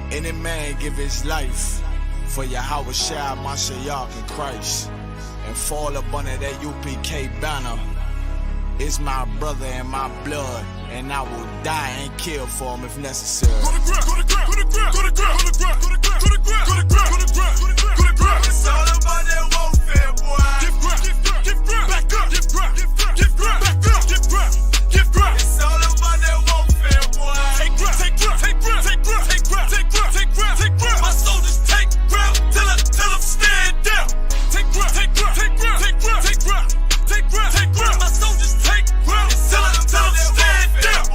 Any man give his life for Yahweh Shai Mashiach in Christ and fall up under that U.P.K banner is my brother and my blood, and I will die and kill for him if necessary. Go to ground, go to ground, go to ground, go to ground, go to ground, go to ground, go to ground, go to ground, go to ground, go to ground. It's all about that warfare, boy. Give ground, give ground, back up, give ground, give ground, back up, give ground, give ground. It's all about that warfare, boy. Take ground, take ground, take ground, take ground, take ground, take ground, take ground, take ground. My soldiers take ground till them stand down. Take ground, take ground, take ground, take ground, take ground, take ground, take ground. My soldiers take ground till them stand down.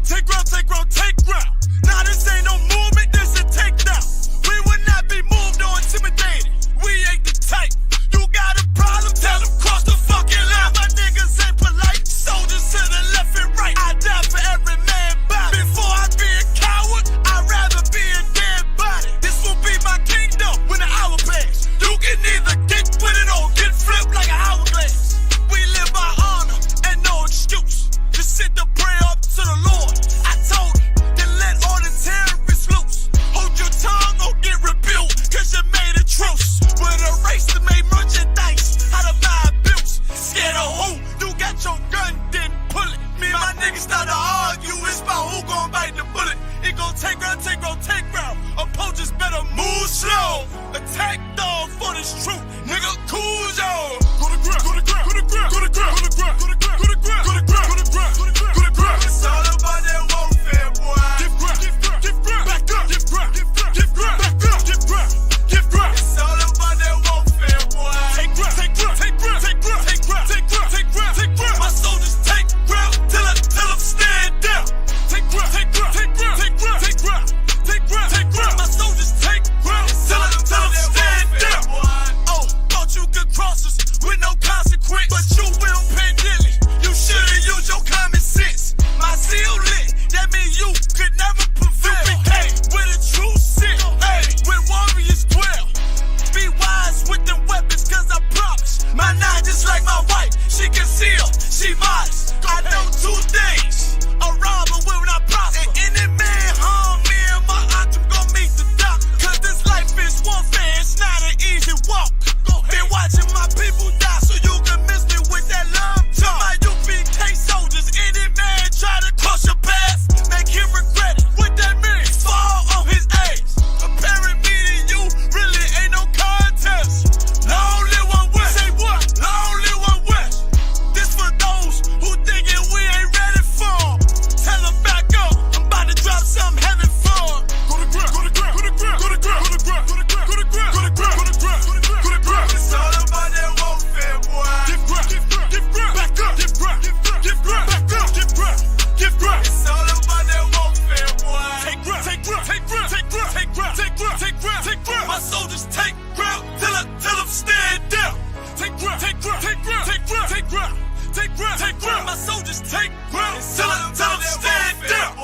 Take ground, take ground, take ground. Now this ain't no movement, this a takedown. We will not be moved or intimidated. We ain't the type. You got a problem, tell them cross the fucking line. My niggas ain't polite. Soldiers to the left and right. I die for every man body. Before I be a coward, I'd rather be a dead body. This will be my kingdom when the hour pass. You can either get with it or get flipped like an hourglass. We live by honor and no excuse. Just sit the prayer up to the Lord. I told him, then let all the terrorists loose. Hold your tongue or get rebuked, cause you made a truce. With a race to make merchandise out of my abuse. Scared of who? You got your gun, then pull it. Me and my niggas start to argue, it's about who gon' bite the bullet. It gon' take ground, take ground, take ground. Opponents better move slow. Attack dog for this truth. Nigga, cool yo. Go to ground, go to ground, go to ground, go to ground, go to ground, go to ground, go to ground, go to ground, go to ground, go to ground, go to ground. It's all about that warfare, boy. Give ground, give ground, give ground, back up, give ground, give ground, give ground, back up, give ground, give ground. It's all about that warfare, boy. Take ground, take ground, take ground, take ground, take ground, take ground, take ground, take ground. My soldiers take ground till them stand down. Take ground, take ground, take ground, take ground, take ground, take ground, take ground. My soldiers take ground till them stand down. Oh, thought you could cross us with no consequence, but you will pay dearly. You should've used your common sense. My zeal lit, that means you could never prevail. Hey, where the truth sit, hey, where warriors dwell. Be wise with them weapons, cause I promise. My nine just like my wife, she concealed, she modest. I know 2 things, a robber will not prosper. And any man harm me and my aunt, I'm gon' meet the doctor. Cause this life is warfare, it's not an easy walk. Been watching my people die, so you can miss me with that love talk. My U.P.K soldiers, any man try to cross your path, make him regret it. What that mean? Fall on his ass. Comparing me to you really ain't no contest. Long live one West. Say what? Long live one West. This for those who thinking we ain't ready for. Tell them back up. I'm about to drop something heavy for. Go to ground, go to ground, go to ground, go to ground, go to ground, go to ground, go to ground, go to ground, go to ground, go to ground. It's all about that warfare, boy. Give ground, give ground, give ground, back up, give ground, give ground, give ground, back up, give ground, give ground. It's all about that warfare, boy. Take ground, take ground, take ground, take ground, take ground, take ground, take ground, take ground. My soldiers take ground till them stand down. Take ground, take ground, take ground, take ground, take ground, take ground, take ground. My soldiers take ground till them stand down.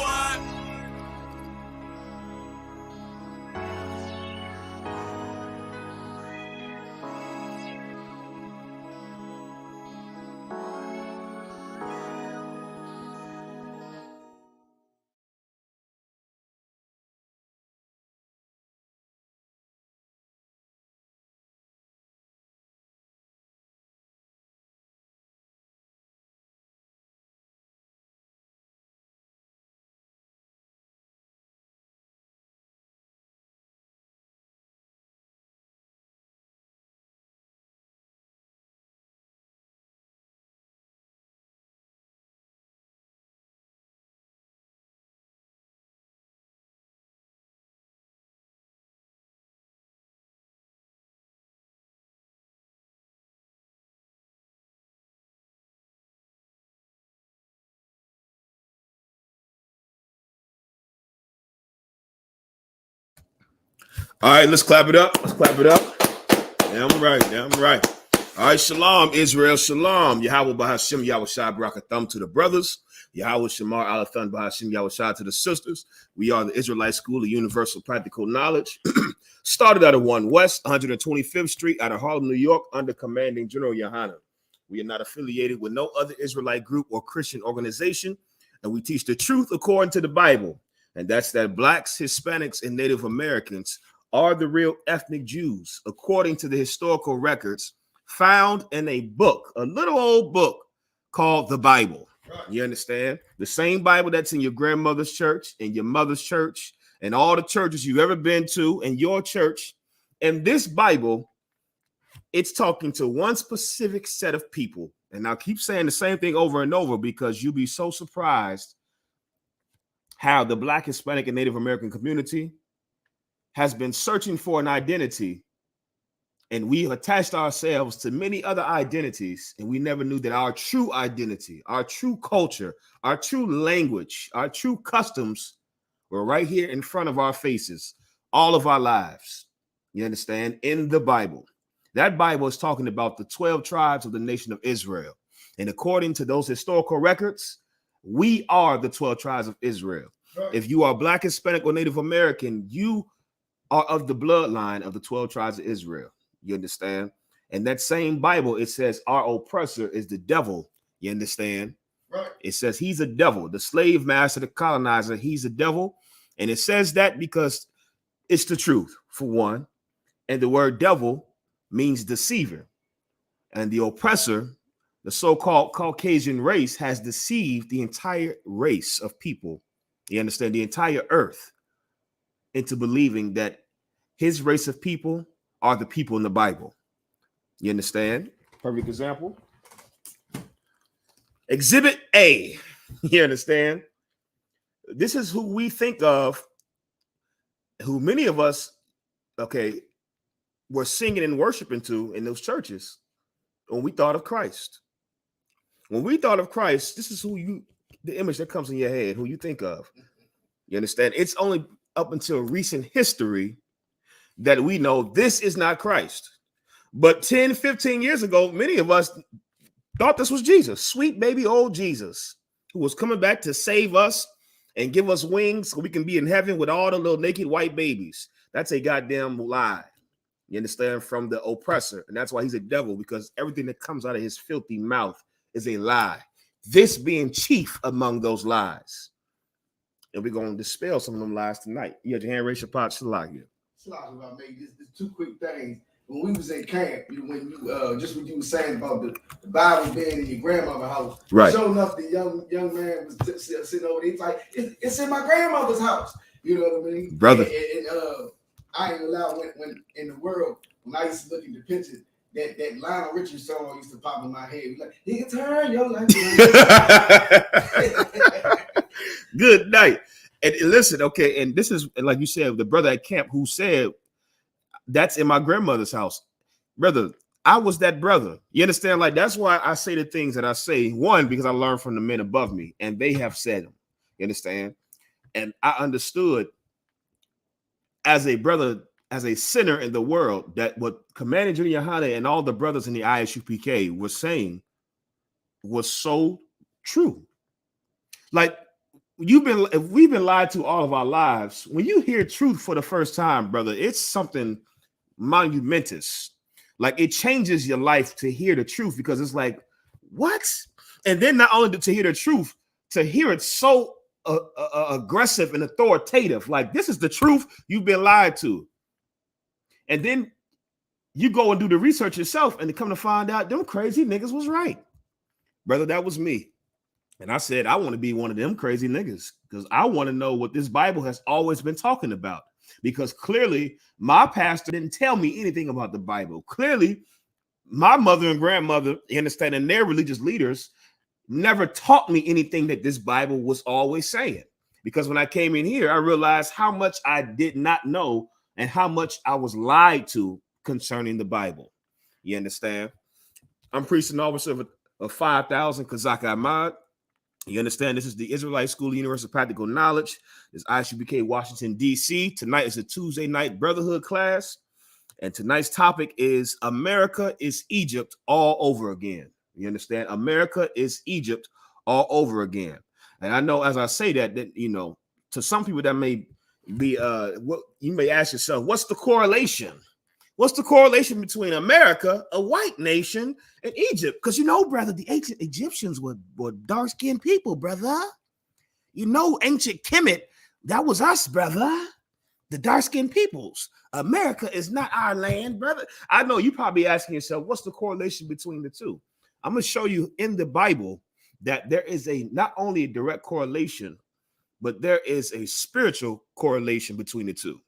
All right, let's clap it up. Let's clap it up. Damn right. Damn right. All right, shalom, Israel, shalom. Yahweh Bahashim, Yahweh Shai Barakatham to the brothers. Yahweh Shamar Alathan Bahashim, Yahweh Shai to the sisters. We are the Israelite School of Universal Practical Knowledge. Started out of 1 West, 125th Street out of Harlem, New York, under commanding General Yahanna. We are not affiliated with no other Israelite group or Christian organization, and we teach the truth according to the Bible. And that's that blacks, Hispanics, and Native Americans are the real ethnic Jews, according to the historical records found in a book, a little old book called the Bible. You understand? The same Bible that's in your grandmother's church, in your mother's church, and all the churches you've ever been to, in your church. And this Bible, it's talking to one specific set of people. And I'll keep saying the same thing over and over because you'll be so surprised how the Black, Hispanic, and Native American community has been searching for an identity. And we attached ourselves to many other identities, and we never knew that our true identity, our true culture, our true language, our true customs were right here in front of our faces all of our lives. You understand? In the Bible. That Bible is talking about the 12 tribes of the nation of Israel. And according to those historical records, we are the 12 tribes of Israel. Right. If you are Black, Hispanic, or Native American, you are of the bloodline of the 12 tribes of Israel. You understand? And that same Bible, it says our oppressor is the devil. You understand? Right. It says he's a devil, the slave master, the colonizer, he's a devil. And it says that because it's the truth, for one. And the word devil means deceiver. And the oppressor, the so-called Caucasian race, has deceived the entire race of people. You understand? The entire earth into believing that his race of people are the people in the Bible. You understand? Perfect example. Exhibit A. You understand? This is who we think of, who many of us, okay, were singing and worshiping to in those churches when we thought of Christ. When we thought of Christ, this is who you, the image that comes in your head, who you think of. You understand? It's only up until recent history that we know this is not Christ. But 10, 15 years ago, many of us thought this was Jesus, sweet baby old Jesus, who was coming back to save us and give us wings so we can be in heaven with all the little naked white babies. That's a goddamn lie. You understand? From the oppressor. And that's why he's a devil, because everything that comes out of his filthy mouth is a lie. This being chief among those lies. And we're going to dispel some of them lies tonight. You had your hand raised, your pot, Shalakia. About maybe just two quick things. When we was in camp, when you just what you were saying about the Bible being in your grandmother's house, right? Sure enough, the young man was sitting over there. He's like, it's in my grandmother's house. You know what I mean, brother? And I ain't allowed when in the world when I used to look at the picture, that Lionel Richie song used to pop in my head. Like, he can turn your life. Good night. And listen, okay, and this is, like you said, the brother at camp who said, that's in my grandmother's house. Brother, I was that brother. You understand? Like, that's why I say the things that I say. One, because I learned from the men above me, and they have said them. You understand? And I understood as a brother, as a sinner in the world, that what Commander Junior Yahanna and all the brothers in the I.S.U.P.K were saying was so true. Like, if we've been lied to all of our lives, when you hear truth for the first time, brother, it's something monumentous. Like, it changes your life to hear the truth, because it's like, what? And then not only to hear the truth, to hear it so aggressive and authoritative, like, this is the truth, you've been lied to. And then you go and do the research yourself, and to come to find out them crazy niggas was right. Brother, that was me. And I said, I want to be one of them crazy niggas, because I want to know what this Bible has always been talking about. Because clearly my pastor didn't tell me anything about the Bible. Clearly my mother and grandmother, you understand, and their religious leaders never taught me anything that this Bible was always saying. Because when I came in here, I realized how much I did not know and how much I was lied to concerning the Bible. You understand? I'm priest and officer of 5,000 Kazak Ahmad. You understand? This is the Israelite School of Universal Practical Knowledge. This I.S.U.P.K, Washington, D.C. Tonight is a Tuesday night brotherhood class. And tonight's topic is America is Egypt all over again. You understand? America is Egypt all over again. And I know as I say that, you know, to some people that may be, what you may ask yourself, what's the correlation? What's the correlation between America, a white nation, and Egypt? Because, you know, brother, the ancient Egyptians were dark-skinned people, brother. You know, ancient Kemet That was us, brother. The dark-skinned peoples. America is not our land, brother. I know you probably asking yourself, what's the correlation between the two? I'm going to show you in the Bible that there is a not only a direct correlation, but there is a spiritual correlation between the two.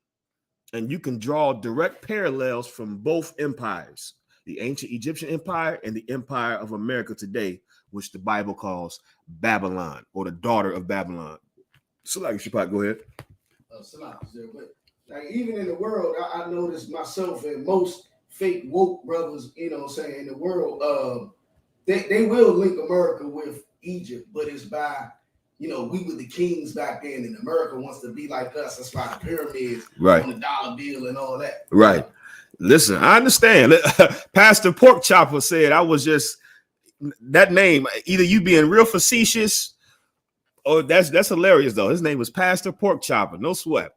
And you can draw direct parallels from both empires, the ancient Egyptian empire and the empire of America today, which the Bible calls Babylon, or the daughter of Babylon. So, like, Shapat, go ahead. But like even in the world, I noticed myself and most fake woke brothers, you know what I'm saying, in the world, they will link America with Egypt, but it's by, you know, we were the kings back then, and America wants to be like us. That's why the pyramids on the dollar bill and all that. Right. Listen, I understand. Pastor Pork Chopper said I was just that name. Either you being real facetious, or that's hilarious though. His name was Pastor Pork Chopper. No sweat.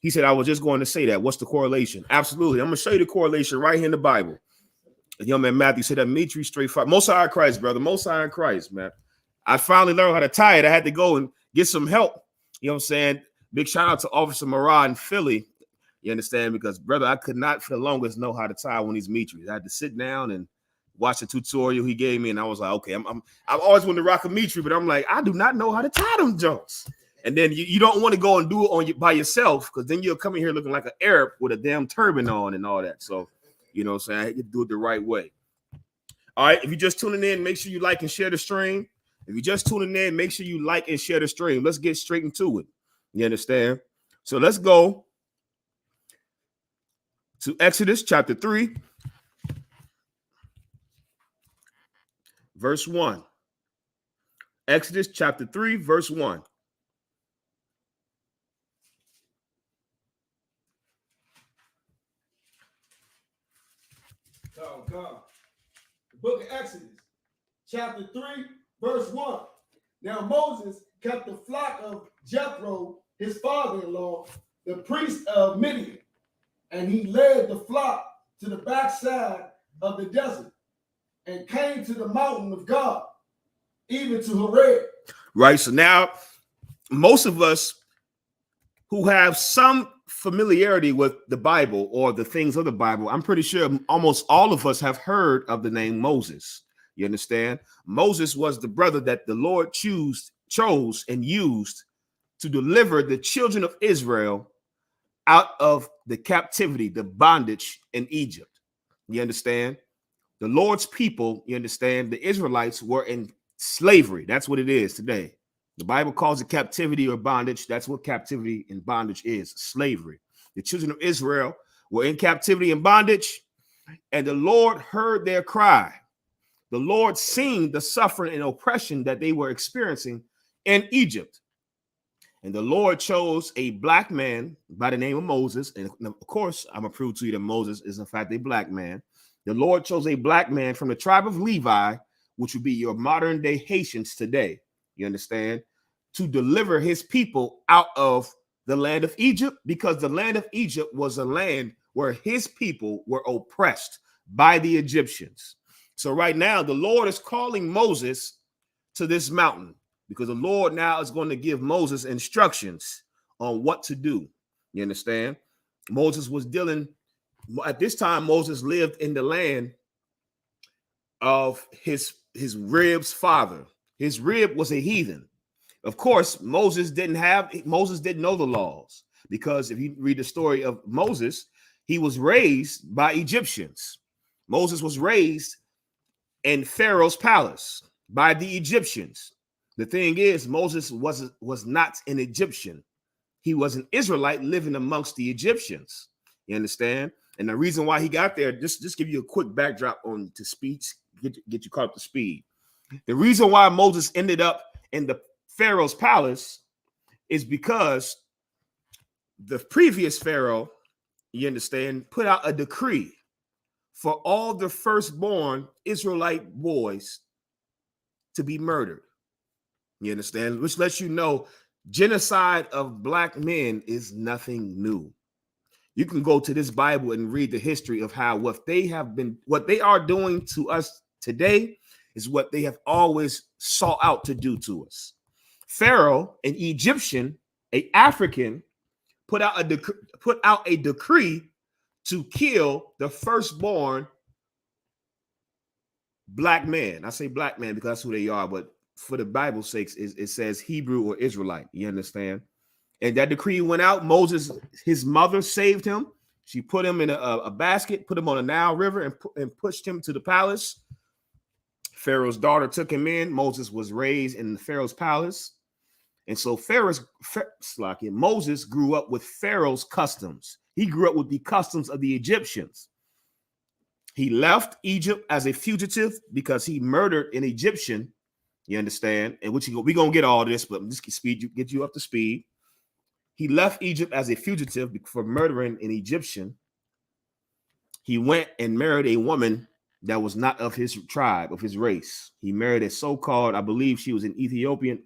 He said I was just going to say that. What's the correlation? Absolutely. I'm going to show you the correlation right here in the Bible. The young man Matthew said that Mitri straight fire. Most High in Christ, brother. Most High in Christ, man. I finally learned how to tie it. I had to go and get some help. You know what I'm saying? Big shout out to Officer Marah in Philly. You understand? Because, brother, I could not for the longest know how to tie one of these Mitris. I had to sit down and watch the tutorial he gave me, and I was like, okay, I've always wanted to rock a Mitri, but I'm like, I do not know how to tie them jokes. And then you don't want to go and do it by yourself, because then you'll come in here looking like an Arab with a damn turban on and all that. So, you know what I'm saying? I had to do it the right way. All right, if you're just tuning in, make sure you like and share the stream. If you're just tuning in, make sure you like and share the stream. Let's get straight into it. You understand? So let's go to Exodus chapter 3, verse 1. Exodus chapter 3, verse 1. God. The book of Exodus, chapter 3, verse 1. Now Moses kept the flock of Jethro, his father-in-law, the priest of Midian, and he led the flock to the backside of the desert and came to the mountain of God, even to Horeb. Right. So now most of us who have some familiarity with the Bible or the things of the Bible, I'm pretty sure almost all of us have heard of the name Moses. You understand? Moses was the brother that the Lord chose and used to deliver the children of Israel out of the captivity, the bondage in Egypt. You understand? The Lord's people, you understand, the Israelites were in slavery. That's what it is today. The Bible calls it captivity or bondage. That's what captivity and bondage is, slavery. The children of Israel were in captivity and bondage, and the Lord heard their cry. The Lord seen the suffering and oppression that they were experiencing in Egypt. And the Lord chose a black man by the name of Moses. And of course, I'm going to prove to you that Moses is in fact a black man. The Lord chose a black man from the tribe of Levi, which would be your modern day Haitians today. You understand? To deliver his people out of the land of Egypt, because the land of Egypt was a land where his people were oppressed by the Egyptians. So right now, the Lord is calling Moses to this mountain, because the Lord now is going to give Moses instructions on what to do. You understand? Moses was dealing, at this time, Moses lived in the land of his rib's father. His rib was a heathen. Of course, Moses didn't know the laws, because if you read the story of Moses, he was raised by Egyptians. Moses was raised in Pharaoh's palace by the Egyptians. The thing is, Moses was not an Egyptian. He was an Israelite living amongst the Egyptians. You understand? And the reason why he got there, just give you a quick backdrop on to speed, get you caught up to speed. The reason why Moses ended up in the Pharaoh's palace is because the previous Pharaoh, you understand, put out a decree for all the firstborn Israelite boys to be murdered. You understand? Which lets you know genocide of black men is nothing new. You can go to this Bible and read the history of how what they are doing to us today is what they have always sought out to do to us. Pharaoh, an Egyptian, a African put out a decree to kill the firstborn black man. I say black man because that's who they are, but for the Bible's sakes, it says Hebrew or Israelite. You understand? And that decree went out. Moses, his mother saved him. She put him in a basket, put him on the Nile River, and pushed him to the palace. Pharaoh's daughter took him in. Moses was raised in the Pharaoh's palace. And so Moses grew up with Pharaoh's customs. He grew up with the customs of the Egyptians. He left Egypt as a fugitive because he murdered an Egyptian. You understand? And we're going to get all this, but this can get you up to speed. He left Egypt as a fugitive for murdering an Egyptian. He went and married a woman that was not of his tribe, of his race. He married a so-called, I believe she was an Ethiopian.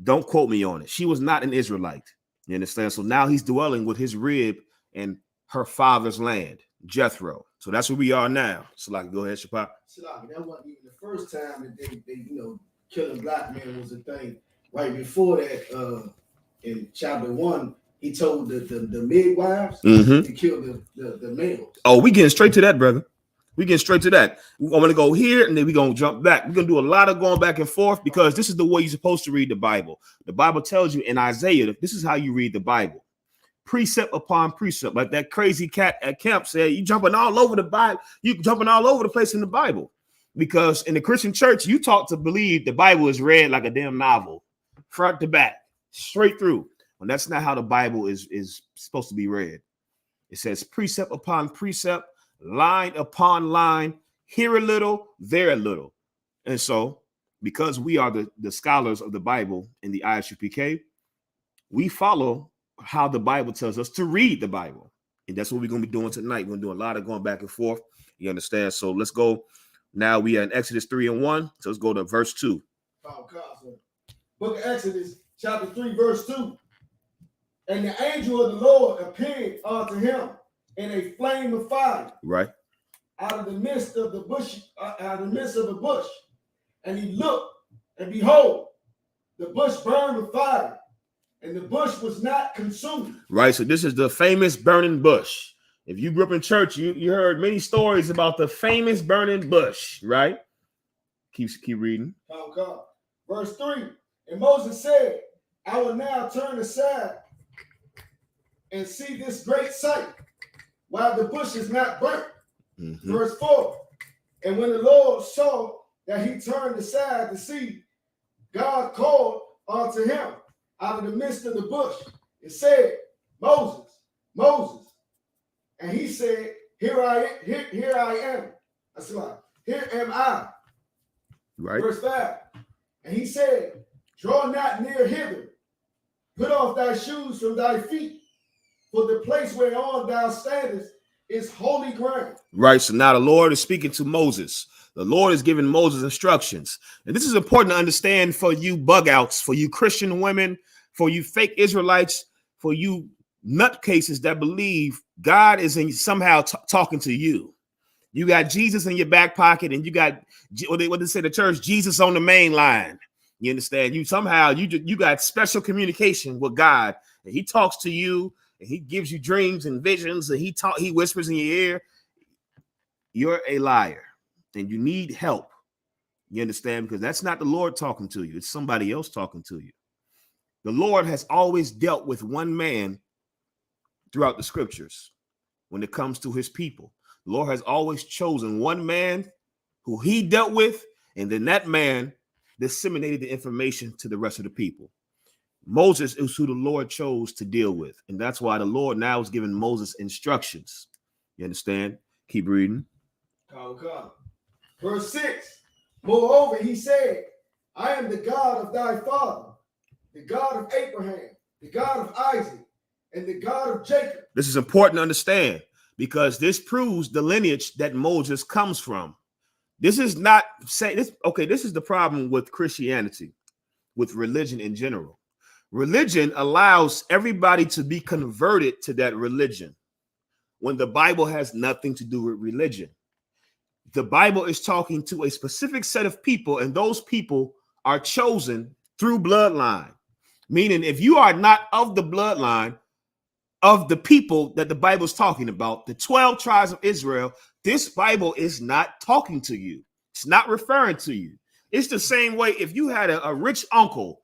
Don't quote me on it. She was not an Israelite. You understand? So now he's dwelling with his rib and her father's land, Jethro. So that's where we are now. So go ahead, Shapap. That wasn't even the first time that they killing black men was a thing. Right before that, in chapter 1, he told the midwives to kill the males. Oh, we getting straight to that, brother. We getting straight to that. I'm going to go here and then we're going to jump back. We're going to do a lot of going back and forth because this is the way you're supposed to read the Bible. The Bible tells you in Isaiah, this is how you read the Bible. Precept upon precept. Like that crazy cat at camp said, you jumping all over the Bible. You jumping all over the place in the Bible. Because in the Christian church, you taught to believe the Bible is read like a damn novel, front to back, straight through. And that's not how the Bible is supposed to be read. It says precept upon precept, line upon line, here a little, there a little. And so, because we are the scholars of the Bible in the I.S.U.P.K, we follow how the Bible tells us to read the Bible. And that's what we're going to be doing tonight. We're going to do a lot of going back and forth. You understand? So let's go. Now we are in Exodus 3:1. So let's go to verse 2. Book of Exodus, chapter 3, verse 2. And the angel of the Lord appeared unto him in a flame of fire, right, out of the midst of the bush, and he looked, and behold, the bush burned with fire, and the bush was not consumed. Right. So this is the famous burning bush. If you grew up in church, you heard many stories about the famous burning bush, right? Keep reading. Verse 3. And Moses said, I will now turn aside and see this great sight, while the bush is not burnt. Verse 4. And when the Lord saw that he turned aside to see, God called unto him out of the midst of the bush and said, Moses, Moses. And he said, here I am. Here am I. Right. Verse 5. And he said, draw not near hither. Put off thy shoes from thy feet, for the place whereon thou standest is holy ground. Right. So now the Lord is speaking to Moses. The Lord is giving Moses instructions. And this is important to understand for you bug outs, for you Christian women, for you fake Israelites, for you nutcases that believe God is somehow talking to you. You got Jesus in your back pocket, and you got what they say the church, Jesus on the main line. You understand? You somehow you got special communication with God, and he talks to you, and he gives you dreams and visions, and he whispers in your ear. You're a liar, and you need help. You understand? Because that's not the Lord talking to you. It's somebody else talking to you. The Lord has always dealt with one man throughout the scriptures when it comes to his people. The Lord has always chosen one man who he dealt with, and then that man disseminated the information to the rest of the people. Moses is who the Lord chose to deal with, and that's why the Lord now is giving Moses instructions. You understand? Keep reading. Verse 6. Moreover, he said, I am the God of thy father, the God of Abraham, the God of Isaac, and the God of Jacob. This is important to understand because this proves the lineage that Moses comes from. This is not saying this. Okay, this is the problem with Christianity, with religion in general. Religion allows everybody to be converted to that religion when the Bible has nothing to do with religion. The Bible is talking to a specific set of people, and those people are chosen through bloodline, Meaning, if you are not of the bloodline of the people that the Bible is talking about, the 12 tribes of Israel, this Bible is not talking to you. It's not referring to you. It's the same way if you had a rich uncle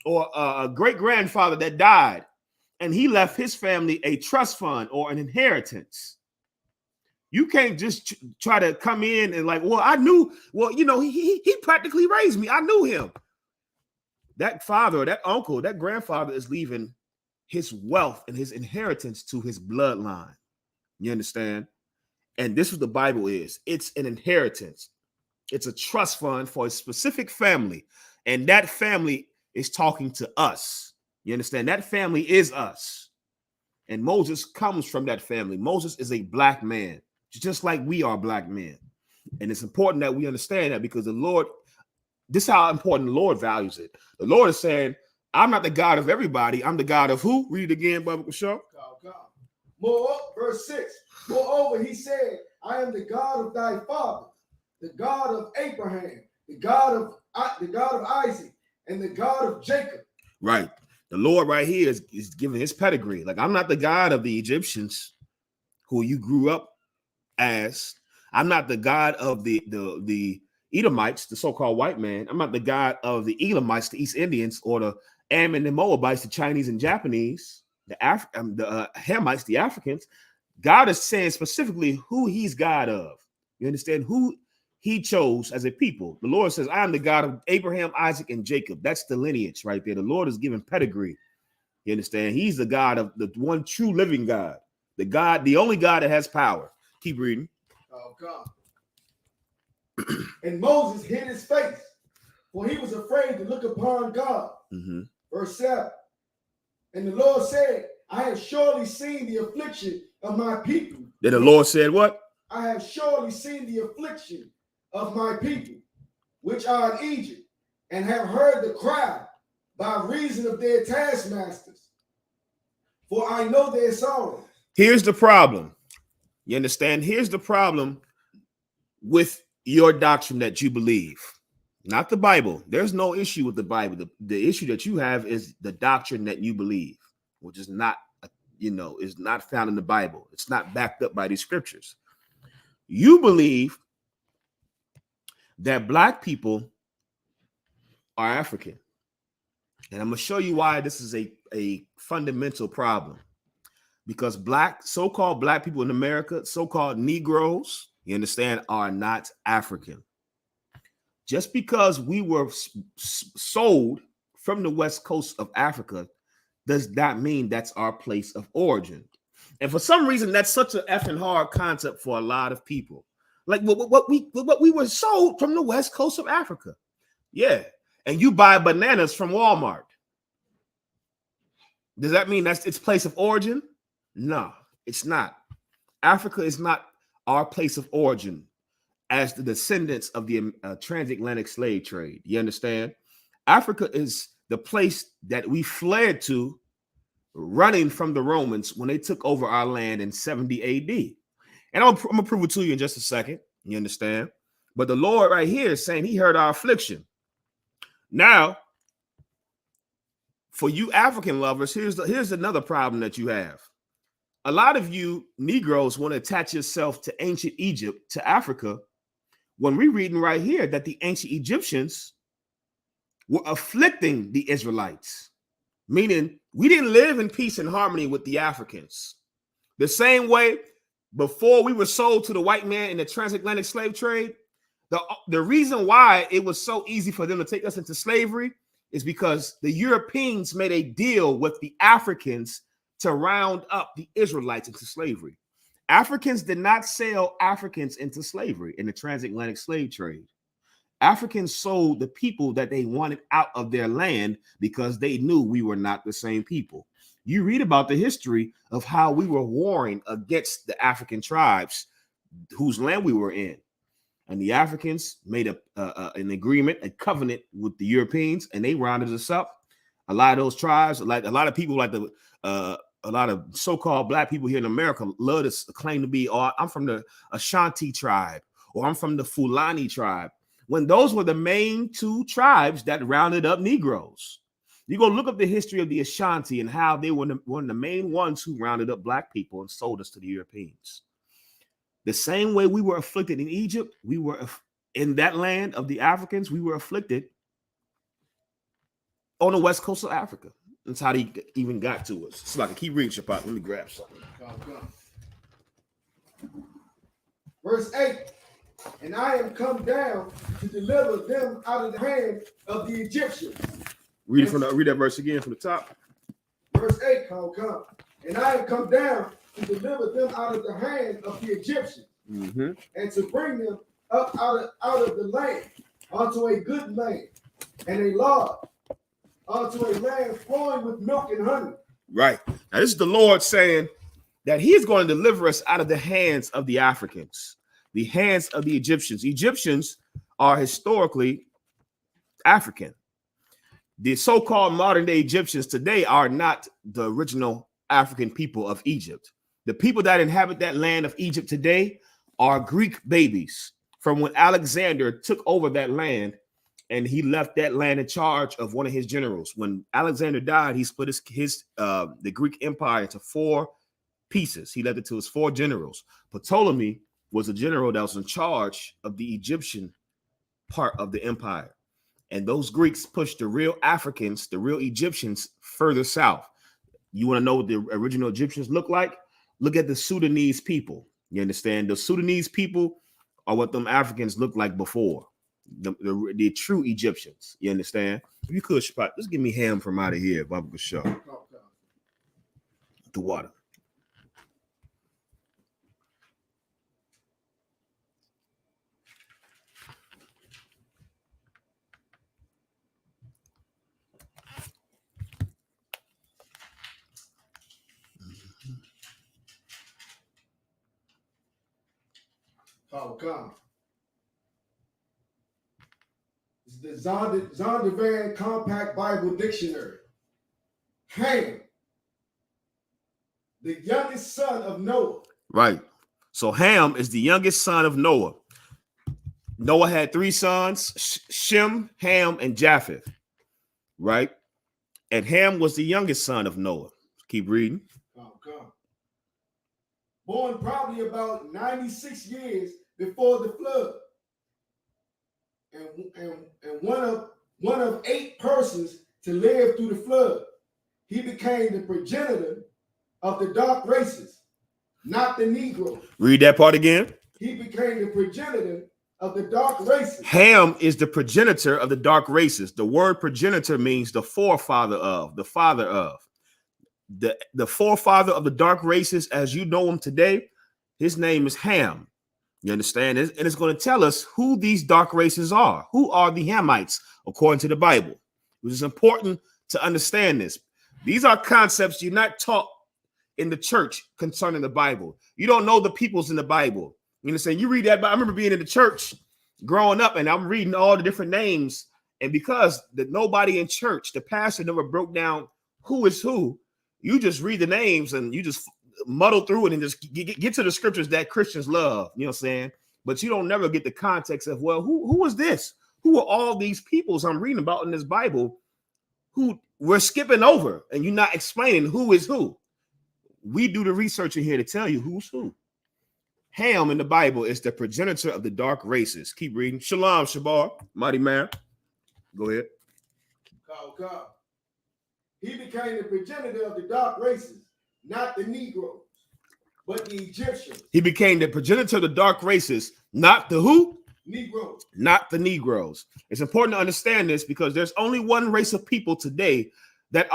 or a great grandfather that died and he left his family a trust fund or an inheritance. You can't just try to come in and like, well, I knew, well, you know, he practically raised me. I knew him. That father or that uncle, that grandfather is leaving his wealth and his inheritance to his bloodline. You understand? And this is what the Bible is. It's an inheritance. It's a trust fund for a specific family. And that family is talking to us. You understand? That family is us. And Moses comes from that family. Moses is a black man, just like we are black men. And it's important that we understand that because the Lord, this is how important the Lord values it. The Lord is saying, I'm not the God of everybody. I'm the God of who? Read it again, Brother Show. More, verse 6. Moreover, he said, I am the God of thy father, the God of Abraham, the God of Isaac, and the God of Jacob. Right. The Lord right here is giving his pedigree. Like, I'm not the God of the Egyptians who you grew up as. I'm not the God of the Edomites, the so-called white man. I'm not the God of the Elamites, the East Indians, or the Ammon and Moabites, the Chinese and Japanese, the Hamites, the Africans. God is saying specifically who he's God of. You understand? Who he chose as a people. The Lord says, I am the God of Abraham, Isaac, and Jacob. That's the lineage right there. The Lord is giving pedigree. You understand? He's the God of the one true living God. The God, the only God that has power. Keep reading. Oh, God. And Moses hid his face, for he was afraid to look upon God. Mm-hmm. Verse 7. And the Lord said, I have surely seen the affliction of my people. Then the Lord said what? I have surely seen the affliction of my people, which are in Egypt, and have heard the cry by reason of their taskmasters. For I know their sorrow. Here's the problem. You understand? Here's the problem with your doctrine that you believe, not the Bible. There's no issue with the Bible. The issue that you have is the doctrine that you believe, which is not, is not found in the Bible. It's not backed up by these scriptures. You believe that black people are African. And I'm going to show you why this is a fundamental problem. Because so-called black people in America, so-called Negroes, you understand, are not African. Just because we were sold from the west coast of Africa does not mean that's our place of origin. And for some reason, that's such an effing hard concept for a lot of people. Like what we were sold from the west coast of Africa. Yeah. And you buy bananas from Walmart. Does that mean that's its place of origin? No, it's not. Africa is not our place of origin as the descendants of the transatlantic slave trade. You understand? Africa is the place that we fled to running from the Romans when they took over our land in 70 AD. And I'm going to prove it to you in just a second. You understand? But the Lord right here is saying he heard our affliction. Now, for you African lovers, here's another problem that you have. A lot of you Negroes want to attach yourself to ancient Egypt, to Africa, when we're reading right here that the ancient Egyptians were afflicting the Israelites, meaning we didn't live in peace and harmony with the Africans. The same way before we were sold to the white man in the transatlantic slave trade, the reason why it was so easy for them to take us into slavery is because the Europeans made a deal with the Africans to round up the Israelites into slavery. Africans did not sell Africans into slavery in the transatlantic slave trade. Africans sold the people that they wanted out of their land because they knew we were not the same people. You read about the history of how we were warring against the African tribes whose land we were in. And the Africans made an agreement, a covenant with the Europeans, and they rounded us up. A lot of those tribes, like a lot of people, like a lot of so-called black people here in America, love to claim to be, oh, I'm from the Ashanti tribe, or I'm from the Fulani tribe, when those were the main two tribes that rounded up Negroes. You go look up the history of the Ashanti and how they were one of the main ones who rounded up black people and sold us to the Europeans. The same way we were afflicted in Egypt, we were in that land of the Africans, we were afflicted on the west coast of Africa. That's how they even got to us. So I can keep reading, Shabbat. Let me grab something. Verse 8. And I am come down to deliver them out of the hand of the Egyptians. Read that verse again from the top. Verse 8, come. And I am come down to deliver them out of the hand of the Egyptians, and to bring them up out of the land unto a good land, and a large, unto a land flowing with milk and honey. Right. Now this is the Lord saying that he is going to deliver us out of the hands of the Africans, the hands of the Egyptians. Egyptians are historically African. The so-called modern day Egyptians today are not the original African people of Egypt. The people that inhabit that land of Egypt today are Greek babies from when Alexander took over that land, and he left that land in charge of one of his generals. When Alexander died, he split the Greek Empire into 4 pieces. He left it to his 4 generals. Ptolemy was a general that was in charge of the Egyptian part of the empire. And those Greeks pushed the real Africans, the real Egyptians, further south. You want to know what the original Egyptians look like? Look at the Sudanese people. You understand? The Sudanese people are what them Africans looked like before. The true Egyptians. You understand? If you could, Spot, just give me ham from out of here, if I could show. The water. Oh, come. It's the Zondervan Compact Bible Dictionary. Ham, the youngest son of Noah. Right. So Ham is the youngest son of Noah. Noah had 3 sons, Shem, Ham, and Japheth. Right. And Ham was the youngest son of Noah. Keep reading. Oh, come. Born probably about 96 years before the flood, and one of 8 persons to live through the flood. He became the progenitor of the dark races, not the Negro. Read that part again. He became the progenitor of the dark races. Ham is the progenitor of the dark races. The word progenitor means the forefather of, the father of. The forefather of the dark races, as you know him today, his name is Ham. You understand? And it's going to tell us who these dark races are. Who are the Hamites, according to the Bible? It is important to understand this. These are concepts you're not taught in the church concerning the Bible. You don't know the peoples in the Bible. You understand? You read that, but I remember being in the church growing up, and I'm reading all the different names. And because nobody in church, the pastor never broke down who is who, you just read the names and you just muddle through it and just get to the scriptures that Christians love. You know what I'm saying? But you don't never get the context of, well, who is this? Who are all these peoples I'm reading about in this Bible who we're skipping over, and you're not explaining who is who? We do the research in here to tell you who's who. Ham in the Bible is the progenitor of the dark races. Keep reading. Shalom, Shabar, mighty man. Go ahead. God. He became the progenitor of the dark races, not the Negroes, but the Egyptians. He became the progenitor of the dark races, not the who? Negroes. Not the Negroes. It's important to understand this because there's only one race of people today that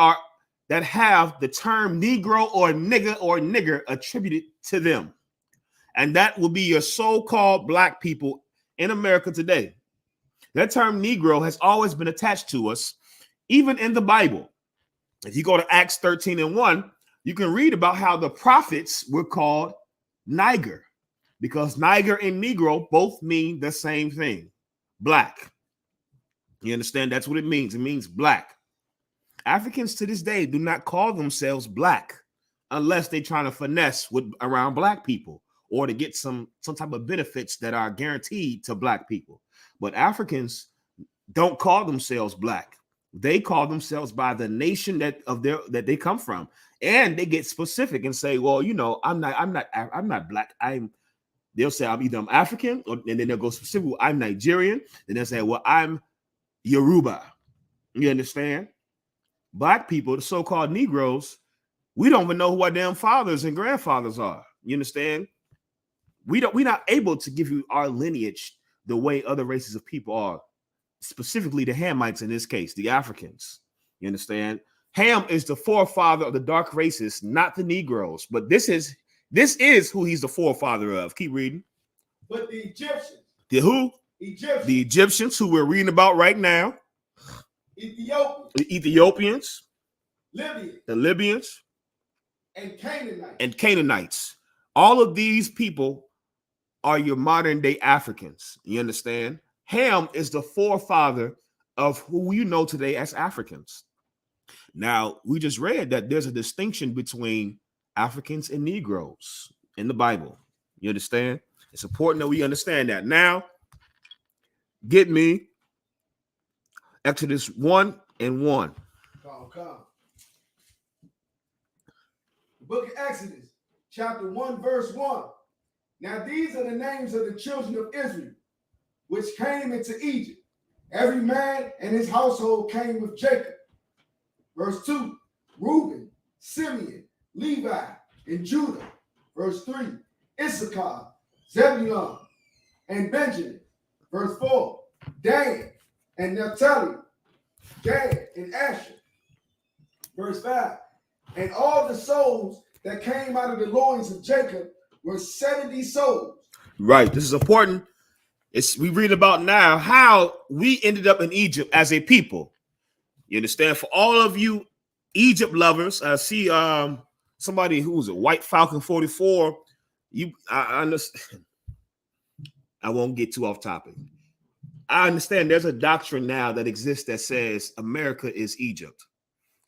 have the term Negro or nigger attributed to them. And that will be your so-called black people in America today. That term Negro has always been attached to us, even in the Bible. If you go to Acts 13:1, you can read about how the prophets were called Niger, because Niger and Negro both mean the same thing, black. You understand? That's what it means. It means black. Africans to this day do not call themselves black unless they're trying to finesse around black people or to get some type of benefits that are guaranteed to black people. But Africans don't call themselves black. They call themselves by the nation that they come from, and they get specific and say, well, I'm not black. They'll say I'm African, and then they'll go specific. Well, I'm Nigerian. Then they'll say, well, I'm Yoruba. You understand? Black people, the so-called Negroes, we don't even know who our damn fathers and grandfathers are. You understand? We're not able to give you our lineage the way other races of people are, specifically the Hamites in this case, the Africans. You understand? Ham is the forefather of the dark races, not the Negroes. But this is who he's the forefather of. Keep reading. But the Egyptians. The who? Egyptians. The Egyptians, who we're reading about right now. Ethiopians. The Ethiopians. Libyans. The Libyans. And Canaanites. And Canaanites. All of these people are your modern day Africans. You understand? Ham is the forefather of who you know today as Africans. Now, we just read that there's a distinction between Africans and Negroes in the Bible. You understand? It's important that we understand that. Now, get me Exodus 1:1. Come. The book of Exodus, chapter 1, verse 1. Now these are the names of the children of Israel, which came into Egypt. Every man and his household came with Jacob. Verse 2, Reuben, Simeon, Levi, and Judah. Verse 3, Issachar, Zebulun, and Benjamin. Verse 4, Dan and Naphtali, Gad and Asher. Verse 5, and all the souls that came out of the loins of Jacob were 70 souls. Right. This is important. We read about now how we ended up in Egypt as a people. You understand? For all of you Egypt lovers, I see somebody who's a White Falcon 44. I understand. I won't get too off topic. I understand there's a doctrine now that exists that says America is Egypt.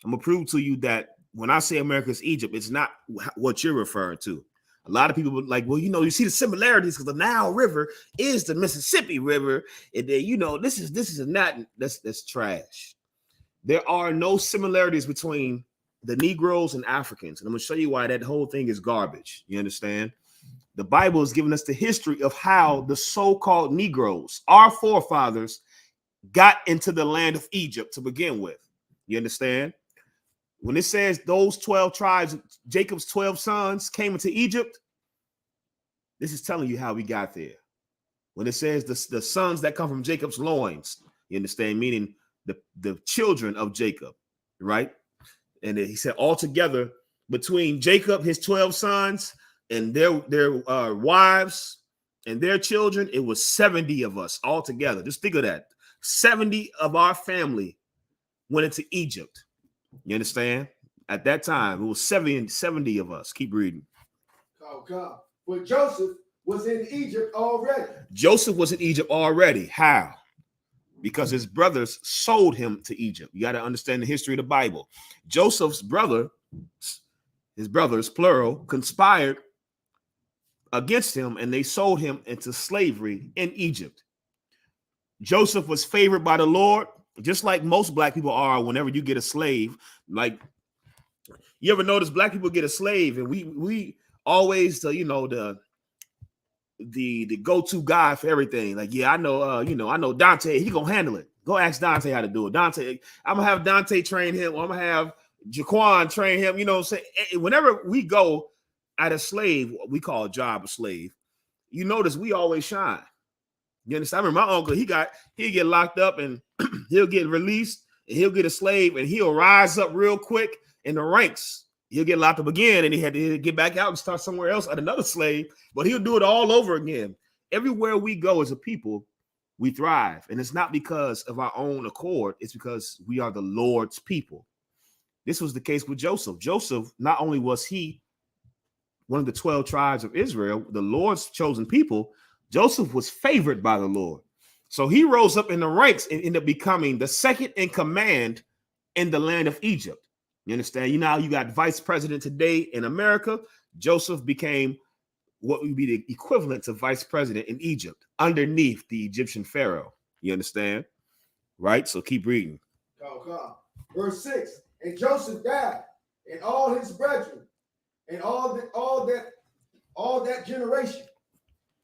I'm gonna prove to you that when I say America is Egypt, it's not what you're referring to. A lot of people are like, well, you see the similarities because the Nile River is the Mississippi River, and then this is not. That's trash. There are no similarities between the Negroes and Africans, and I'm gonna show you why that whole thing is garbage. You understand? The Bible is giving us the history of how the so-called Negroes, our forefathers, got into the land of Egypt to begin with. You understand? When it says those 12 tribes, Jacob's 12 sons came into Egypt, this is telling you how we got there. When it says the sons that come from Jacob's loins, you understand, meaning the children of Jacob, right? And he said altogether between Jacob, his 12 sons, and their wives and their children, it was 70 of us altogether. Just think of that. 70 of our family went into Egypt. You understand? At that time, it was 70 of us. Keep reading. Oh, God. But Joseph was in Egypt already. Joseph was in Egypt already. How? Because his brothers sold him to Egypt. You got to understand the history of the Bible. Joseph's brothers, plural, conspired against him, and they sold him into slavery in Egypt. Joseph was favored by the Lord, just like most black people are whenever you get a slave. Like, you ever notice black people get a slave, and we always the go-to guy for everything. Like, yeah, I know Dante, he gonna handle it. Go ask Dante how to do it. Dante, I'm gonna have Dante train him, or I'm gonna have Jaquan train him. You know what I'm saying? Whenever we go at a slave, we call a job a slave, you notice we always shine. You understand? I remember my uncle, he'll get locked up and he'll get released and he'll get a slave and he'll rise up real quick in the ranks. He'll get locked up again and he had to get back out and start somewhere else at another slave, but he'll do it all over again. Everywhere we go as a people, we thrive. And it's not because of our own accord. It's because we are the Lord's people. This was the case with Joseph. Joseph, not only was he one of the 12 tribes of Israel, the Lord's chosen people, Joseph was favored by the Lord. So he rose up in the ranks and ended up becoming the second in command in the land of Egypt. You understand? You got vice president today in America. Joseph became what would be the equivalent to vice president in Egypt underneath the Egyptian pharaoh. You understand? Right? So keep reading. Verse 6. And Joseph died, and all his brethren, and all that generation.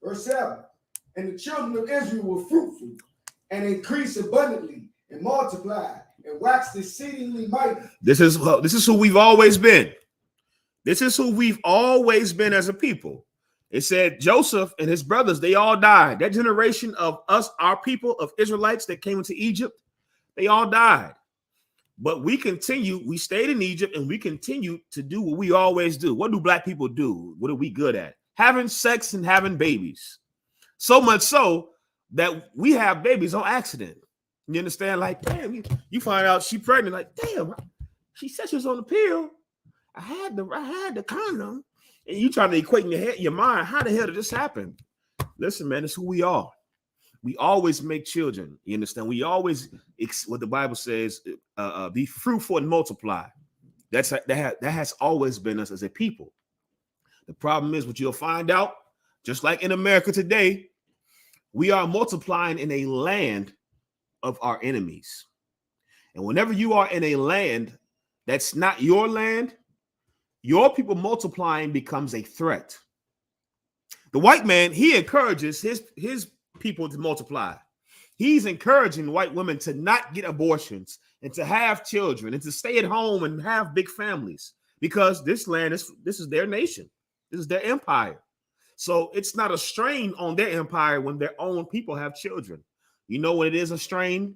Verse 7. And the children of Israel were fruitful, and increased abundantly, and multiplied, and waxed exceedingly mighty. This is who we've always been. This is who we've always been as a people. It said Joseph and his brothers, they all died. That generation of us, our people of Israelites that came into Egypt, they all died. But we stayed in Egypt, and we continue to do what we always do. What do black people do? What are we good at? Having sex and having babies. So much so that we have babies on accident. You understand? Like, damn, you find out she's pregnant. Like, damn, she said she was on the pill. I had the condom. And you trying to equate in your mind, how the hell did this happen? Listen, man, it's who we are. We always make children. You understand? We always, what the Bible says, be fruitful and multiply. That has always been us as a people. The problem is what you'll find out, just like in America today, we are multiplying in a land of our enemies. And whenever you are in a land that's not your land, your people multiplying becomes a threat. The white man, he encourages his people to multiply. He's encouraging white women to not get abortions and to have children and to stay at home and have big families, because this is their nation. This is their empire. So it's not a strain on their empire when their own people have children. You know what it is a strain?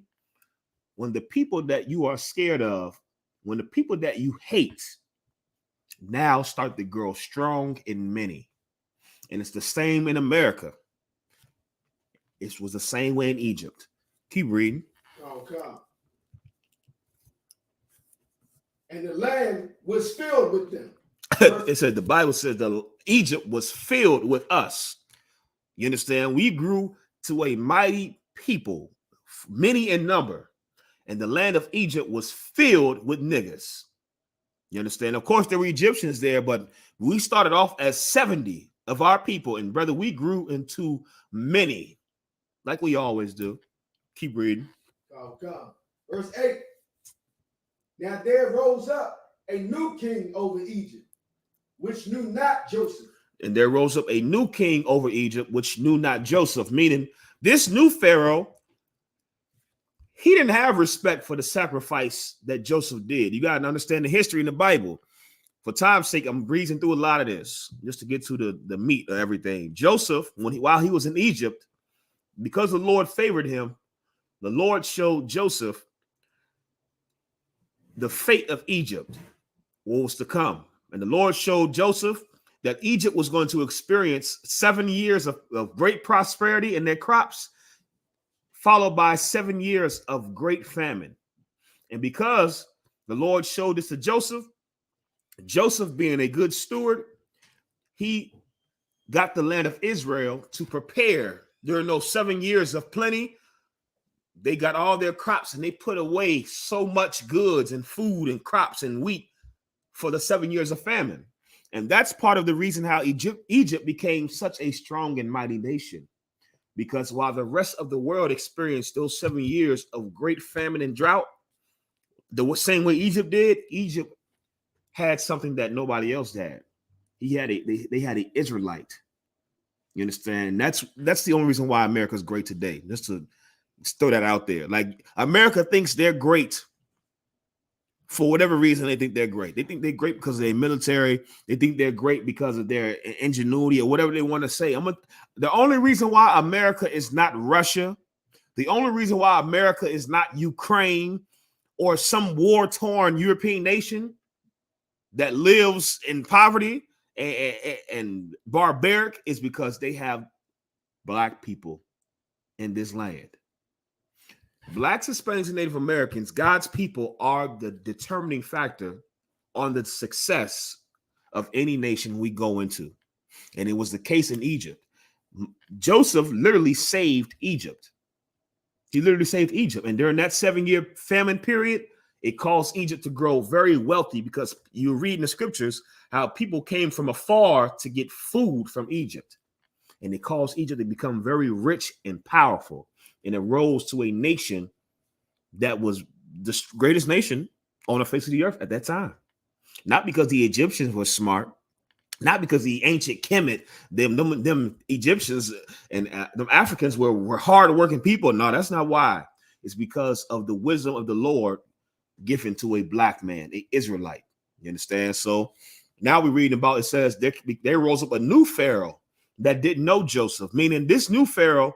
When the people that you are scared of, when the people that you hate now start to grow strong in many. And it's the same in America. It was the same way in Egypt. Keep reading. Oh, God. And the land was filled with them. It said, the Bible says that Egypt was filled with us. You understand? We grew to a mighty people, many in number. And the land of Egypt was filled with niggas. You understand? Of course, there were Egyptians there, but we started off as 70 of our people. And brother, we grew into many, like we always do. Keep reading. Oh, God. Verse 8. Now there rose up a new king over Egypt, which knew not Joseph. And there rose up a new king over Egypt, which knew not Joseph, meaning this new Pharaoh, he didn't have respect for the sacrifice that Joseph did. You got to understand the history in the Bible. For time's sake, I'm breezing through a lot of this just to get to the meat of everything. Joseph, while he was in Egypt, because the Lord favored him, the Lord showed Joseph the fate of Egypt, what was to come. And the Lord showed Joseph that Egypt was going to experience 7 years of great prosperity in their crops, followed by 7 years of great famine. And because the Lord showed this to Joseph, Joseph being a good steward, he got the land of Israel to prepare during those 7 years of plenty. They got all their crops and they put away so much goods and food and crops and wheat for the 7 years of famine. And that's part of the reason how Egypt became such a strong and mighty nation. Because while the rest of the world experienced those 7 years of great famine and drought, the same way Egypt did, Egypt had something that nobody else had. They had an Israelite. You understand? That's the only reason why America's great today. Just to throw that out there. Like, America thinks they're great. For whatever reason, they think they're great. They think they're great because of their military. They think they're great because of their ingenuity or whatever they want to say. The only reason why America is not Russia, the only reason why America is not Ukraine or some war-torn European nation that lives in poverty and barbaric is because they have black people in this land. Blacks, Hispanics, and Native Americans, God's people, are the determining factor on the success of any nation we go into. And it was the case in Egypt. Joseph literally saved Egypt. He literally saved Egypt. And during that 7-year famine period, it caused Egypt to grow very wealthy, because you read in the scriptures how people came from afar to get food from Egypt. And it caused Egypt to become very rich and powerful. And it rose to a nation that was the greatest nation on the face of the earth at that time. Not because the Egyptians were smart, not because the ancient Kemet, them Egyptians and them Africans were hard-working people. No, that's not why. It's because of the wisdom of the Lord given to a black man, an Israelite. You understand? So now we're reading about, it says there rose up a new Pharaoh that didn't know Joseph, meaning this new Pharaoh,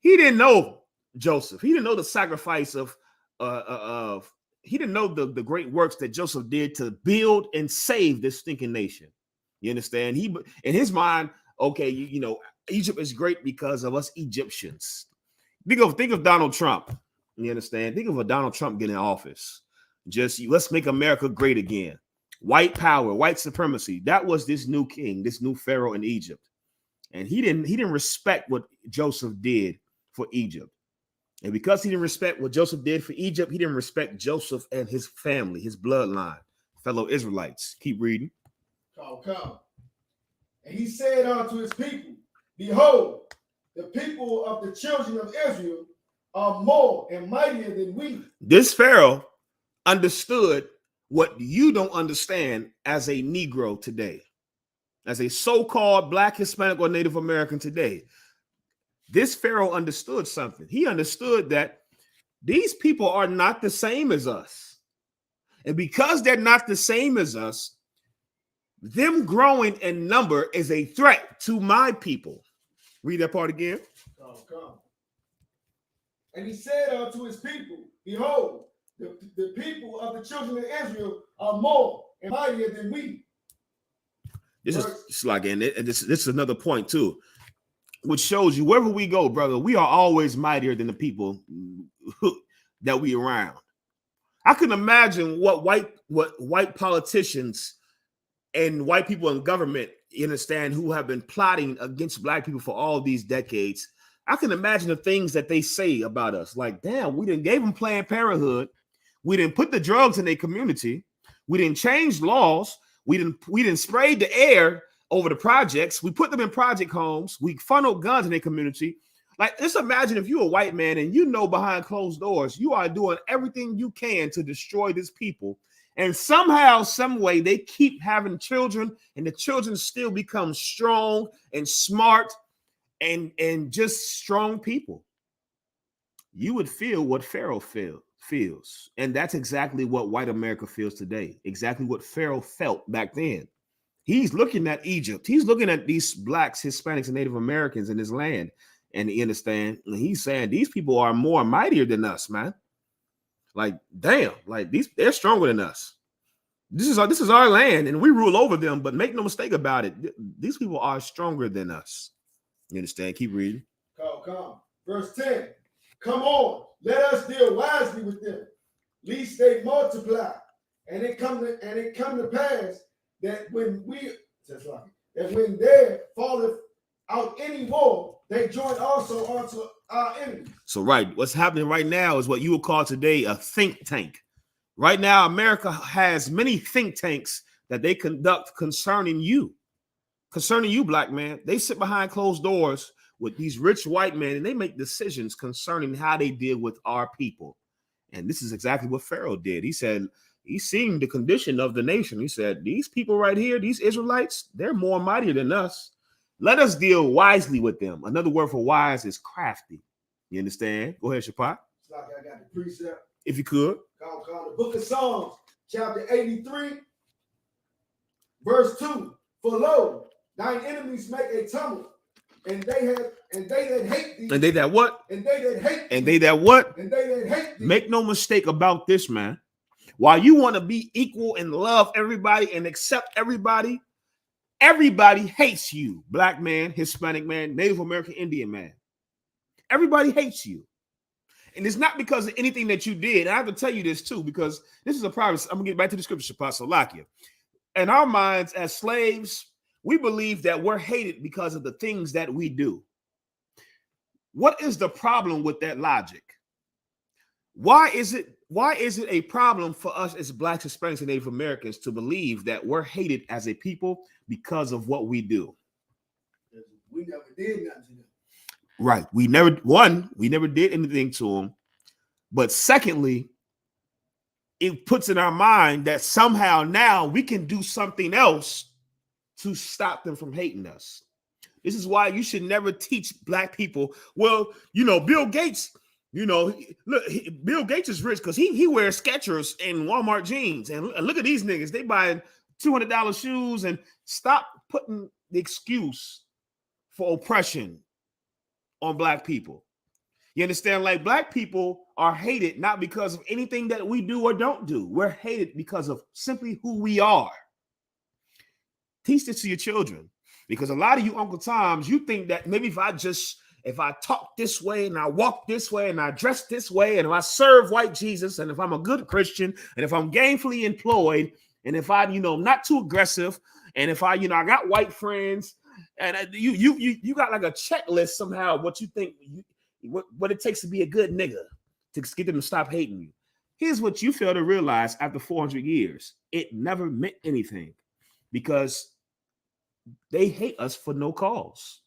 he didn't know Joseph. He didn't know the sacrifice of he didn't know the great works that Joseph did to build and save this stinking nation. You understand? He, in his mind, okay, you know, Egypt is great because of us Egyptians. Think of Donald Trump. You understand? Think of a Donald Trump getting in office. Just let's make America great again. White power, white supremacy. That was this new king, this new Pharaoh in Egypt. And he didn't respect what Joseph did for Egypt. And because he didn't respect what Joseph did for Egypt, he didn't respect Joseph and his family, his bloodline, fellow Israelites. Keep reading. Come. And he said unto his people, behold, the people of the children of Israel are more and mightier than we. This Pharaoh understood what you don't understand as a Negro today, as a so-called Black, Hispanic, or Native American today. This Pharaoh understood something. He understood that these people are not the same as us. And because they're not the same as us, them growing in number is a threat to my people. Read that part again. Come. And he said unto his people, behold, the people of the children of Israel are more and mightier than we. This is like, and this is another point too, which shows you wherever we go, brother, we are always mightier than the people that we around. I can imagine what white politicians and white people in government, you understand, who have been plotting against black people for all these decades. I can imagine the things that they say about us. Like, damn, we didn't gave them Planned Parenthood. We didn't put the drugs in their community. We didn't change laws. We didn't spray the air over the projects. We put them in project homes. We funneled guns in their community. Like, just imagine if you're a white man and you know behind closed doors, you are doing everything you can to destroy this people. And somehow, some way, they keep having children, and the children still become strong and smart and just strong people. You would feel what Pharaoh feels. And that's exactly what white America feels today. Exactly what Pharaoh felt back then. He's looking at Egypt. He's looking at these blacks, Hispanics, and Native Americans in his land. And you understand? And he's saying these people are more mightier than us, man. Like, damn, like they're stronger than us. This is our land, and we rule over them. But make no mistake about it, these people are stronger than us. You understand? Keep reading. Come. Verse 10. Come on, let us deal wisely with them, lest they multiply. And it come to pass that when there falleth out any war, they join also unto our enemies. So right, what's happening right now is what you would call today a think tank. Right now, America has many think tanks that they conduct concerning you, black man. They sit behind closed doors with these rich white men, and they make decisions concerning how they deal with our people. And this is exactly what Pharaoh did. He said, he's seeing the condition of the nation. He said, these people right here, these Israelites, they're more mightier than us. Let us deal wisely with them. Another word for wise is crafty. You understand? Go ahead, Shapat. It's like I got the precept. If you could. The book of Psalms, chapter 83, verse 2. For lo, thine enemies make a tumult, and they that hate thee. And they that what? And they that hate thee. And they that what? And they that hate thee. Make no mistake about this, man. While you want to be equal and love everybody and accept everybody hates you. Black man, Hispanic man, Native American, Indian man. Everybody hates you. And it's not because of anything that you did. And I have to tell you this too, because this is a private. I'm going to get back to the scripture, Salakia. In our minds as slaves, we believe that we're hated because of the things that we do. What is the problem with that logic? Why is it a problem for us as Blacks, Hispanics, and Native Americans to believe that we're hated as a people because of what we do? We never did nothing to them. Right. We never did anything to them. But secondly, it puts in our mind that somehow now we can do something else to stop them from hating us. This is why you should never teach black people, well, Bill Gates, look, Bill Gates is rich because he wears Skechers and Walmart jeans. And look at these niggas. They buying $200 shoes. And stop putting the excuse for oppression on black people. You understand? Like, black people are hated not because of anything that we do or don't do. We're hated because of simply who we are. Teach this to your children, because a lot of you Uncle Toms, you think that maybe if I talk this way and I walk this way and I dress this way and if I serve white Jesus and if I'm a good Christian and if I'm gainfully employed and if I, not too aggressive and if I got white friends and you got like a checklist somehow of what you think, what it takes to be a good nigga to get them to stop hating you. Here's what you fail to realize after 400 years. It never meant anything because they hate us for no cause.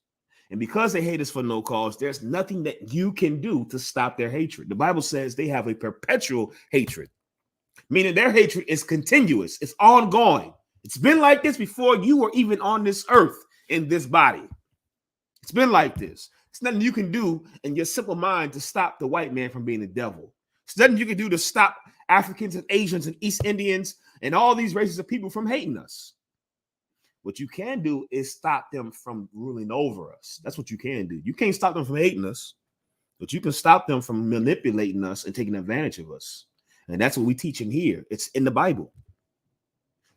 And because they hate us for no cause, there's nothing that you can do to stop their hatred. The Bible says they have a perpetual hatred, meaning their hatred is continuous. It's ongoing. It's been like this before you were even on this earth in this body. It's been like this. It's nothing you can do in your simple mind to stop the white man from being the devil. It's nothing you can do to stop Africans and Asians and East Indians and all these races of people from hating us. What you can do is stop them from ruling over us. That's what you can do. You can't stop them from hating us, but you can stop them from manipulating us and taking advantage of us. And that's what we teach in here. It's in the Bible.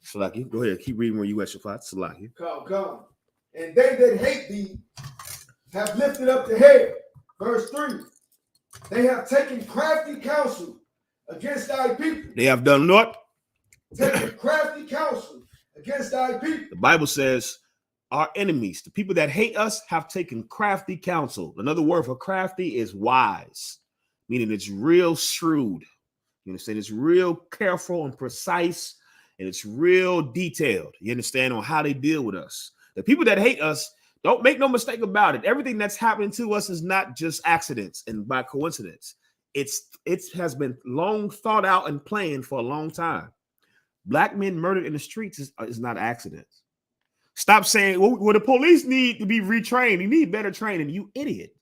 Salaki, go ahead. Keep reading where you at, Shafat. Salaki. Come. And they that hate thee have lifted up the head. Verse 3. They have taken crafty counsel against thy people. They have done what? Taken crafty counsel against thy people. The Bible says our enemies, the people that hate us, have taken crafty counsel. Another word for crafty is wise, meaning it's real shrewd. You understand? It's real careful and precise, and it's real detailed. You understand, on how they deal with us. The people that hate us, don't make no mistake about it. Everything that's happening to us is not just accidents and by coincidence. It has been long thought out and planned for a long time. Black men murdered in the streets is not accidents. Stop saying, well, the police need to be retrained. You need better training. You idiot.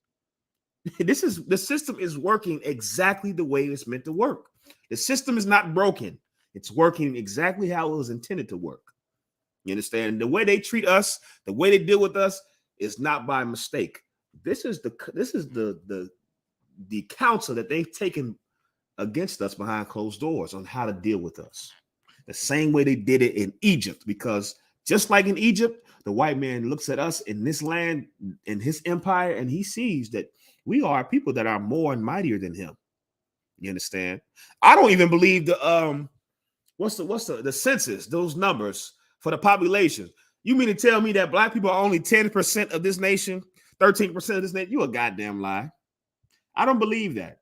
The system is working exactly the way it's meant to work. The system is not broken. It's working exactly how it was intended to work. You understand? The way they treat us, the way they deal with us is not by mistake. This is the counsel that they've taken against us behind closed doors on how to deal with us. The same way they did it in Egypt, because just like in Egypt, the white man looks at us in this land, in his empire, and he sees that we are people that are more and mightier than him. You understand? I don't even believe the what's the census, those numbers for the population. You mean to tell me that black people are only 10% of this nation, 13% of this nation? You a goddamn lie. I don't believe that.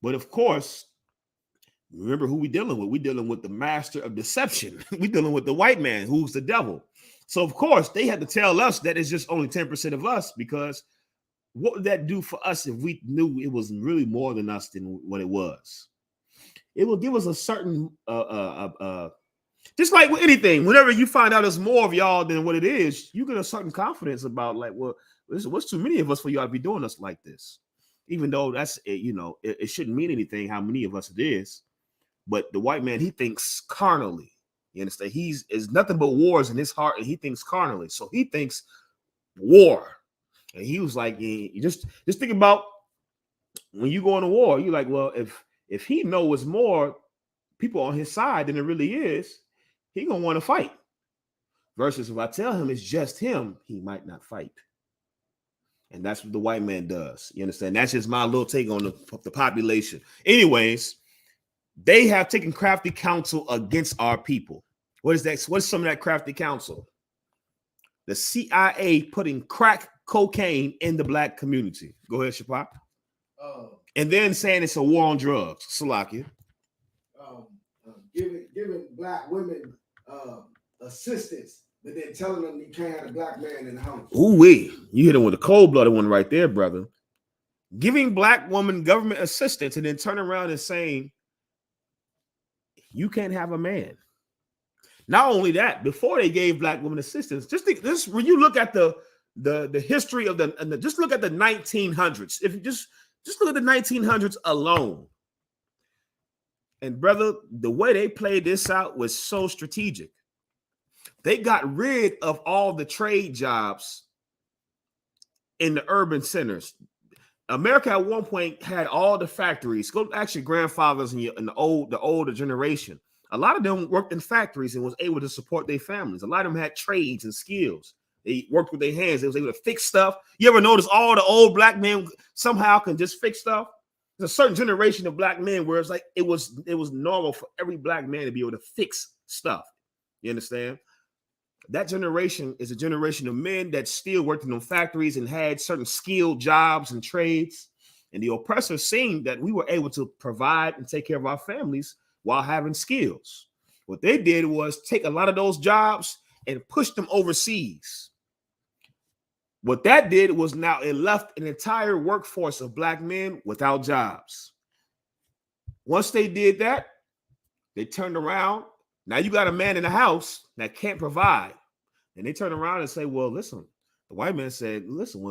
But of course, remember who we dealing with. We're dealing with the master of deception. We're dealing with the white man, who's the devil. So, of course, they had to tell us that it's just only 10% of us, because what would that do for us if we knew it was really more than us than what it was? It will give us a certain, just like with anything, whenever you find out there's more of y'all than what it is, you get a certain confidence about, like, well, what's too many of us for y'all to be doing us like this? Even though that's, it shouldn't mean anything how many of us it is. But the white man, he thinks carnally. You understand? It's nothing but wars in his heart, and he thinks carnally. So he thinks war. And he was like, you just think about when you go on a war, you're like, well, if he knows more people on his side than it really is, he gonna want to fight. Versus if I tell him it's just him, he might not fight. And that's what the white man does. You understand? That's just my little take on the population. Anyways, they have taken crafty counsel against our people. What is that? What's some of that crafty counsel? The CIA putting crack cocaine in the black community. Go ahead, Shapak. And then saying it's a war on drugs. Salakia. Giving black women assistance, but then telling them you can't have a black man in the house. Ooh-wee. You hit him with a cold-blooded one right there, brother. Giving black women government assistance and then turning around and saying You can't have a man. Not only that, before they gave black women assistance, just think this: when you look at the history of just look at the 1900s. If you just look at the 1900s alone, and brother, the way they played this out was so strategic. They got rid of all the trade jobs in the urban centers. America at one point had all the factories. Go ask your grandfathers and the older generation. A lot of them worked in factories and was able to support their families. A lot of them had trades and skills. They worked with their hands. They was able to fix stuff. You ever notice all the old black men somehow can just fix stuff? There's a certain generation of black men where it's like it was normal for every black man to be able to fix stuff. You understand? That generation is a generation of men that still worked in factories and had certain skilled jobs and trades. And the oppressors seen that we were able to provide and take care of our families while having skills. What they did was take a lot of those jobs and push them overseas. What that did was now it left an entire workforce of black men without jobs. Once they did that, they turned around. Now you got a man in the house that can't provide. And they turn around and say, well, listen, the white man said, listen,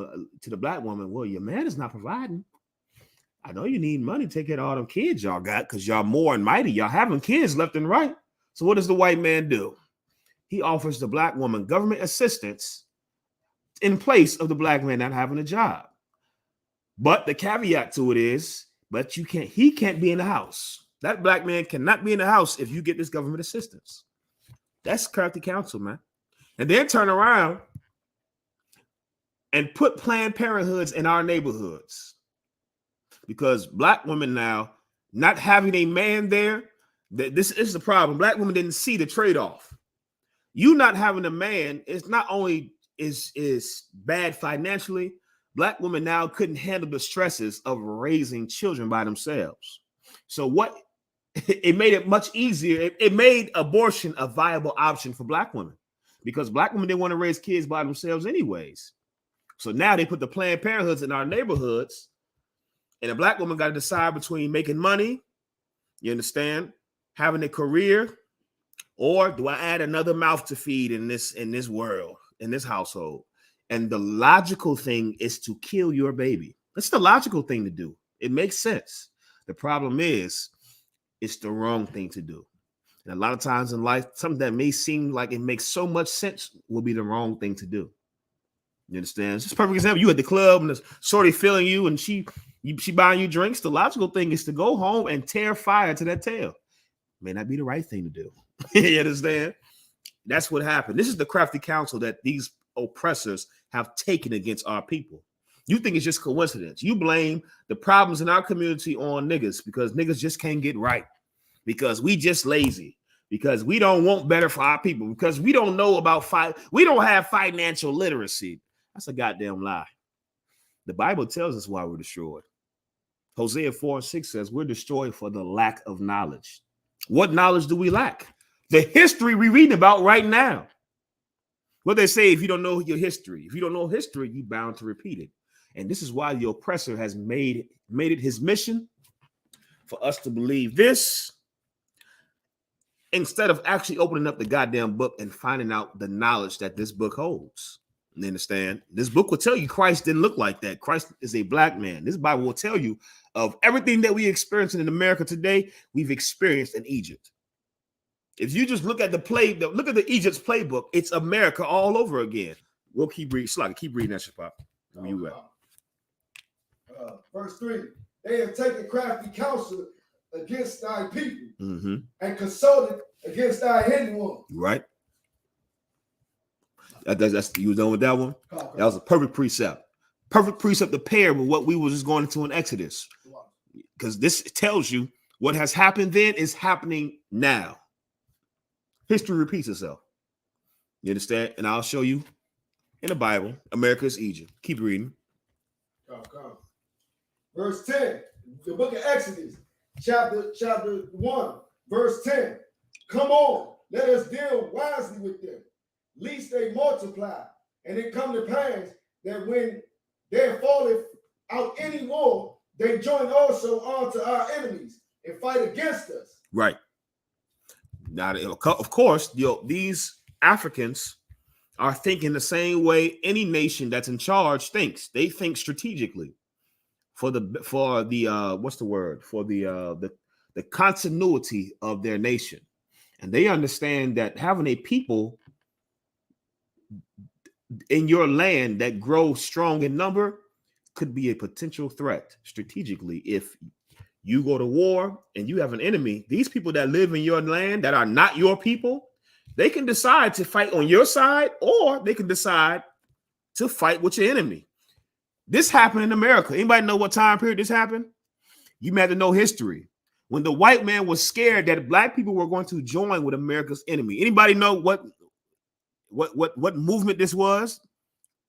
to the black woman, well, your man is not providing. I know you need money to take care of all them kids y'all got because y'all more and mighty. Y'all having kids left and right. So what does the white man do? He offers the black woman government assistance in place of the black man not having a job. But the caveat to it is, but he can't be in the house. That black man cannot be in the house if you get this government assistance. That's crafty counsel, man. And then turn around and put Planned Parenthoods in our neighborhoods. Because black women now, not having a man there, this is the problem. Black women didn't see the trade-off. You not having a man is not only is bad financially, black women now couldn't handle the stresses of raising children by themselves. So it made it much easier. It made abortion a viable option for black women because black women didn't want to raise kids by themselves anyways. So now they put the Planned Parenthoods in our neighborhoods, and a black woman got to decide between making money, you understand, having a career, or do I add another mouth to feed in this world, in this household? And the logical thing is to kill your baby. That's the logical thing to do. It makes sense. The problem is, it's the wrong thing to do. And a lot of times in life, something that may seem like it makes so much sense will be the wrong thing to do. You understand? It's just a perfect example. You at the club and the shorty feeling you and she buying you drinks. The logical thing is to go home and tear fire to that tail. May not be the right thing to do. You understand? That's what happened. This is the crafty counsel that these oppressors have taken against our people. You think it's just coincidence. You blame the problems in our community on niggas because niggas just can't get right, because we just lazy, because we don't want better for our people, because we don't know about we don't have financial literacy. That's a goddamn lie. The Bible tells us why we're destroyed. Hosea 4:6 says we're destroyed for the lack of knowledge. What knowledge do we lack? The history we're reading about right now. What they say, if you don't know your history, if you don't know history, you're bound to repeat it. And this is why the oppressor has made it his mission for us to believe this instead of actually opening up the goddamn book and finding out the knowledge that this book holds. You understand? This book will tell you Christ didn't look like that. Christ is a black man. This Bible will tell you of everything that we experience in America today, we've experienced in Egypt. If you just look at look at the Egypt's playbook, it's America all over again. We'll keep reading. Keep reading that shit, Pop. Verse 3, they have taken crafty counsel against thy people and consulted against thy hidden one. Right. That's you done with that one? That was a perfect precept. Perfect precept to pair with what we were just going into in Exodus. Because this tells you what has happened then is happening now. History repeats itself. You understand? And I'll show you in the Bible, America is Egypt. Keep reading. Come. Verse 10, the book of Exodus, chapter 1, verse 10. Come on, let us deal wisely with them, lest they multiply. And it come to pass that when there falleth out any war, they join also unto our enemies and fight against us. Right. Now, of course, these Africans are thinking the same way any nation that's in charge thinks. They think strategically for the what's the word, for the continuity of their nation, and they understand that having a people in your land that grow strong in number could be a potential threat strategically. If you go to war and you have an enemy, these people that live in your land that are not your people, they can decide to fight on your side, or they can decide to fight with your enemy. This happened in America. Anybody know what time period this happened? You may have to know history. When the white man was scared that black people were going to join with America's enemy. Anybody know what movement this was?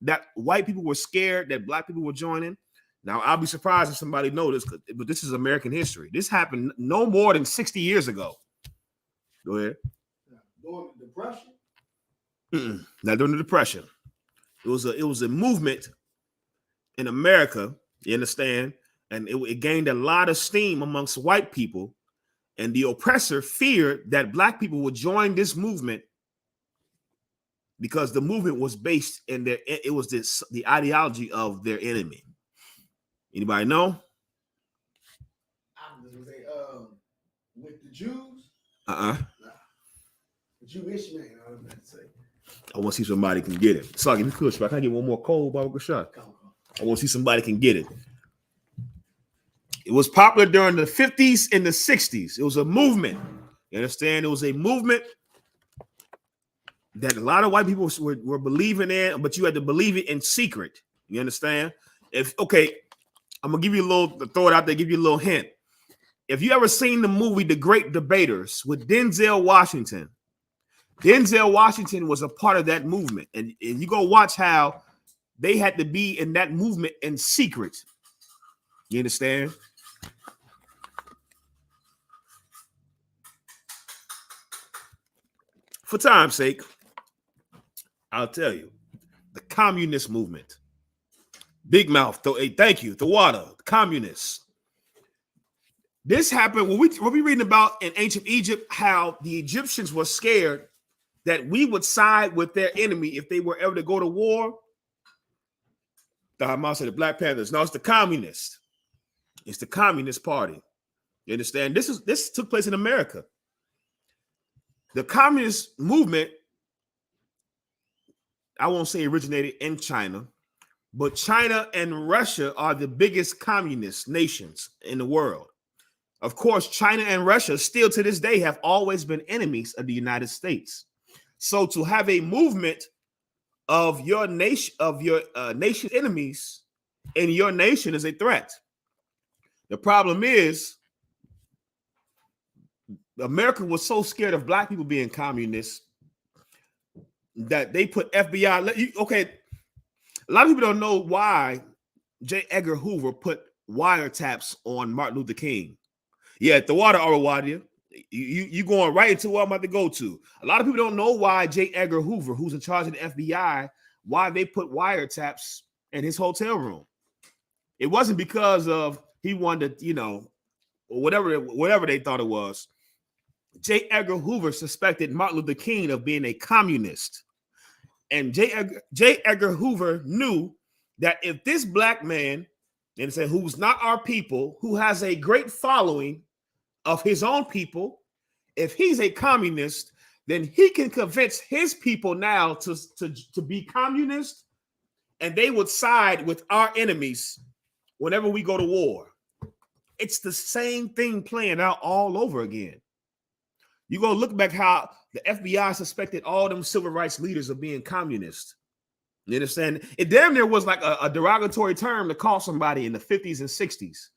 That white people were scared that black people were joining. Now, I'll be surprised if somebody knows this, but this is American history. This happened no more than 60 years ago. Go ahead. During the Depression? Not during the Depression. It was a movement in America, you understand? And it gained a lot of steam amongst white people. And the oppressor feared that black people would join this movement because the movement was based in the ideology of their enemy. Anybody know? I was gonna say, with the Jews. Nah. The Jewish man. I was about to say. I want to see somebody can get it. Sorry, give me push. Can I get one more cold bottle shot? I want to see somebody can get it. It was popular during the 50s and the 60s. It was a movement. You understand? It was a movement that a lot of white people were believing in, but you had to believe it in secret. You understand? I'm gonna give you throw it out there, give you a little hint. If you ever seen the movie The Great Debaters with Denzel Washington was a part of that movement. And you go watch how they had to be in that movement in secret. You understand? For time's sake, I'll tell you, the communist movement. Big mouth. Thank you. The water. The communists. This happened when we reading about in ancient Egypt how the Egyptians were scared that we would side with their enemy if they were ever to go to war. The Hamas said the Black Panthers. No, it's the communists. It's the Communist Party. You understand? This took place in America. The communist movement, I won't say originated in China, but China and Russia are the biggest communist nations in the world. Of course, China and Russia still to this day have always been enemies of the United States. So to have a movement of your nation, nation's enemies in your nation is a threat. The problem is America was so scared of black people being communists that they put FBI. Okay, a lot of people don't know why J. Edgar Hoover put wiretaps on Martin Luther King. Yeah, the water, Arawadia. You going right into what I'm about to go to. A lot of people don't know why J. Edgar Hoover, who's in charge of the FBI, why they put wiretaps in his hotel room. It wasn't because of he wanted to, whatever they thought it was. J. Edgar Hoover suspected Martin Luther King of being a communist. And J. Edgar Hoover knew that if this black man, and say who's not our people, who has a great following of his own people, if he's a communist, then he can convince his people now to be communist, and they would side with our enemies whenever we go to war. It's the same thing playing out all over again. You go look back how the FBI suspected all them civil rights leaders of being communist. You understand? It damn near was like a derogatory term to call somebody in the 50s and 60s.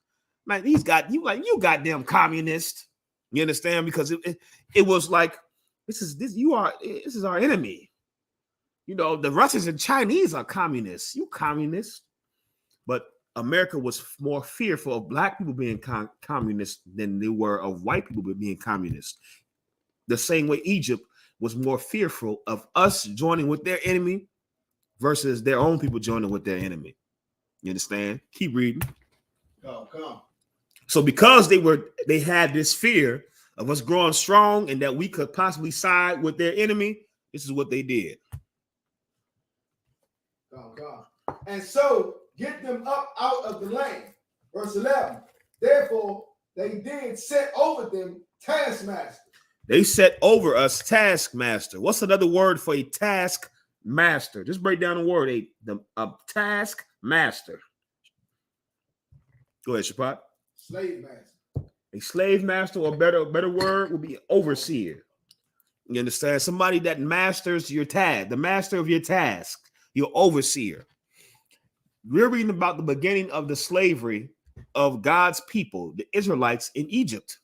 Like you goddamn communist. You understand? Because it was like this is our enemy. The Russians and Chinese are communists. You communists. But America was more fearful of black people being communist than they were of white people being communist. The same way Egypt was more fearful of us joining with their enemy versus their own people joining with their enemy. You understand? Keep reading. Come. So because they had this fear of us growing strong and that we could possibly side with their enemy, this is what they did. Oh, God. And so get them up out of the land. Verse 11. Therefore, they did set over them taskmasters. They set over us taskmaster. What's another word for a taskmaster? Just break down the word. A taskmaster. Go ahead, Shapat. Slave master. A slave master, or better word would be overseer. You understand? Somebody that masters your task, the master of your task, your overseer. We're reading about the beginning of the slavery of God's people, the Israelites in Egypt.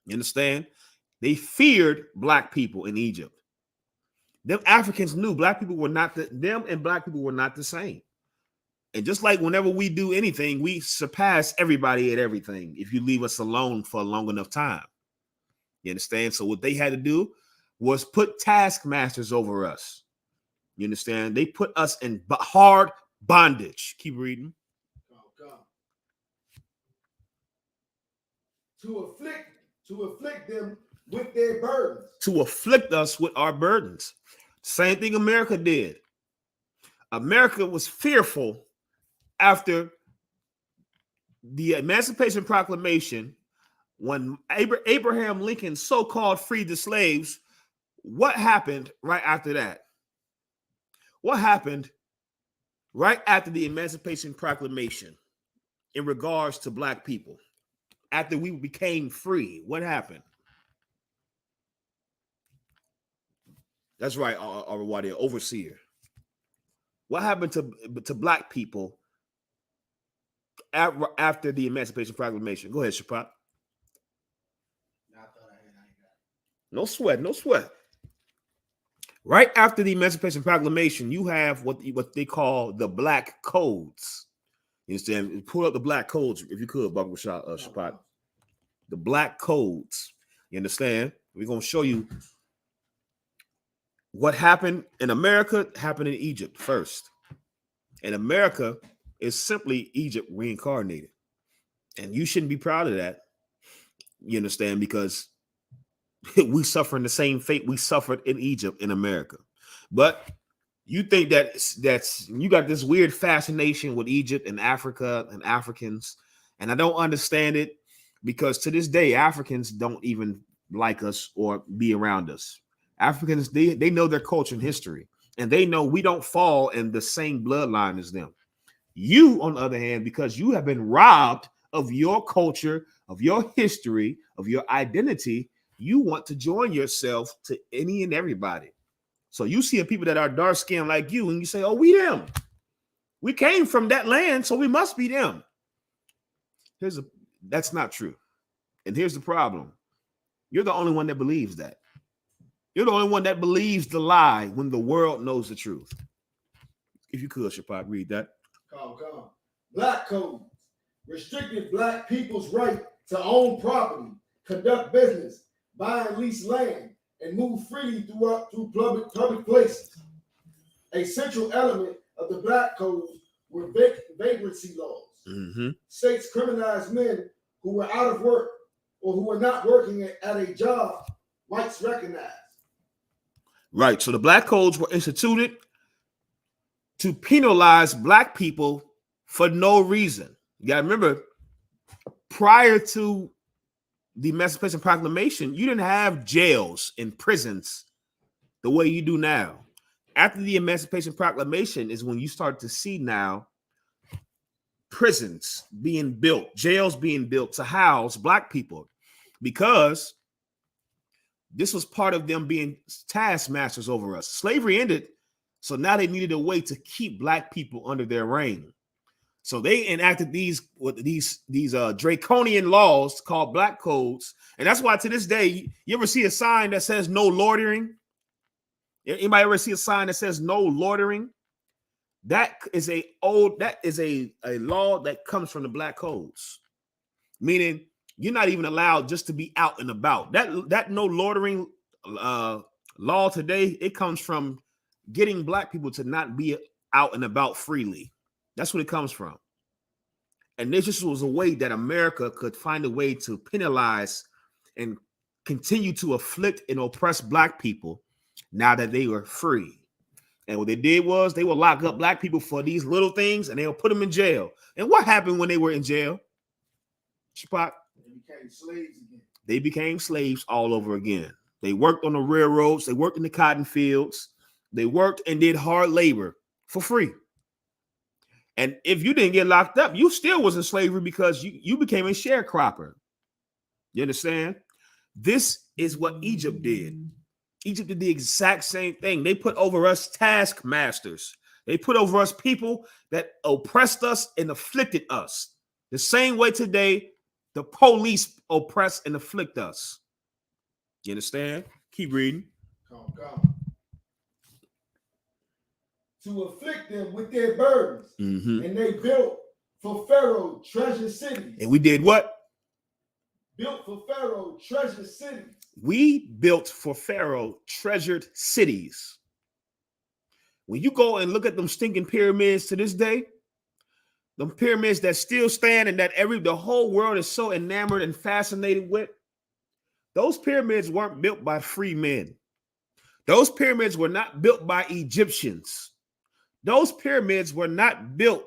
You understand? They feared black people in Egypt. Them Africans knew black people were not them and black people were not the same. And just like whenever we do anything, we surpass everybody at everything if you leave us alone for a long enough time. You understand? So what they had to do was put taskmasters over us. You understand? They put us in hard bondage. Keep reading. Oh, God. To afflict them with their burdens. To afflict us with our burdens. Same thing America did. America was fearful after the Emancipation Proclamation, when Abraham Lincoln so-called freed the slaves. What happened right after that? What happened right after the Emancipation Proclamation in regards to black people? After we became free, what happened? That's right, our overseer. What happened to black people after the Emancipation Proclamation? Go ahead, Shapat. No sweat, no sweat. Right after the Emancipation Proclamation, you have what they call the Black Codes. You understand? Pull up the Black Codes if you could, Baba Shapat. The Black Codes. You understand? We're going to show you what happened in America happened in Egypt first. And America is simply Egypt reincarnated. And you shouldn't be proud of that. You understand? Because we suffering the same fate we suffered in Egypt in America. But you think that's you got this weird fascination with Egypt and Africa and Africans. And I don't understand it, because to this day, Africans don't even like us or be around us. Africans, they know their culture and history, and they know we don't fall in the same bloodline as them. You, on the other hand, because you have been robbed of your culture, of your history, of your identity, you want to join yourself to any and everybody. So you see people that are dark skinned like you, and you say, oh, we them. We came from that land, so we must be them. That's not true. And here's the problem. You're the only one that believes that. You're the only one that believes the lie when the world knows the truth. If you could, Shapat, read that. Come. Black codes restricted black people's right to own property, conduct business, buy and lease land, and move freely through public places. A central element of the black codes were vagrancy laws. Mm-hmm. States criminalized men who were out of work or who were not working at a job whites recognized. Right. So the black codes were instituted to penalize black people for no reason. You got to remember, prior to the Emancipation Proclamation, you didn't have jails and prisons the way you do now. After the Emancipation Proclamation is when you start to see now prisons being built, jails being built to house black people, because this was part of them being taskmasters over us. Slavery ended, so now they needed a way to keep black people under their reign. So they enacted these draconian laws called black codes. And that's why to this day, you ever see a sign that says no loitering? Anybody ever see a sign that says no loitering? That is a law that comes from the black codes, meaning you're not even allowed just to be out and about. That no loitering law today, it comes from getting black people to not be out and about freely. That's what it comes from. And this just was a way that America could find a way to penalize and continue to afflict and oppress black people now that they were free. And what they did was they would lock up black people for these little things and they'll put them in jail. And what happened when they were in jail? Shapak? They became slaves again. They became slaves all over again. They worked on the railroads. They worked in the cotton fields. They worked and did hard labor for free. And if you didn't get locked up, you still was in slavery because you became a sharecropper. You understand? This is what Egypt did. Egypt did the exact same thing. They put over us taskmasters. They put over us people that oppressed us and afflicted us. The same way today, the police oppress and afflict us. You understand? Keep reading. Come. To afflict them with their burdens. Mm-hmm. And they built for Pharaoh treasure cities. And we did what? Built for Pharaoh treasure cities. We built for Pharaoh treasured cities. When you go and look at them stinking pyramids to this day, them pyramids that still stand and that the whole world is so enamored and fascinated with, those pyramids weren't built by free men. Those pyramids were not built by Egyptians. Those pyramids were not built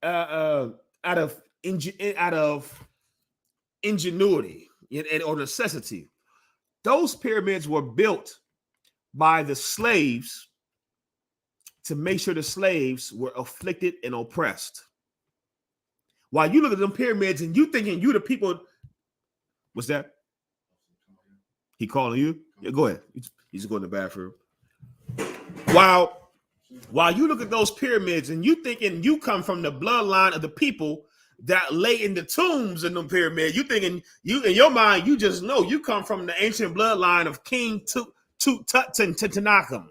out of ingenuity or necessity. Those pyramids were built by the slaves to make sure the slaves were afflicted and oppressed. While you look at them pyramids and you thinking you the people, what's that? He calling you? Yeah, go ahead. He's going to the bathroom. While you look at those pyramids and you thinking you come from the bloodline of the people that lay in the tombs in them pyramids, you thinking you in your mind, you just know you come from the ancient bloodline of King Tutankhamun.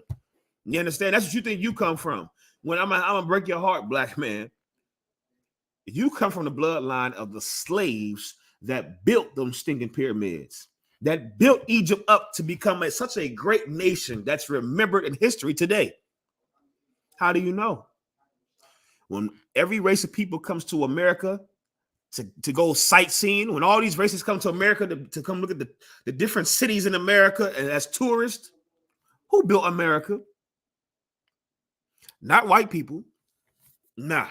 You understand? That's what you think you come from. When I'm gonna break your heart, black man. You come from the bloodline of the slaves that built them stinking pyramids, that built Egypt up to become such a great nation that's remembered in history today. How do you know? When every race of people comes to America to go sightseeing, when all these races come to America to come look at the different cities in America and as tourists, who built America? Not white people. Nah.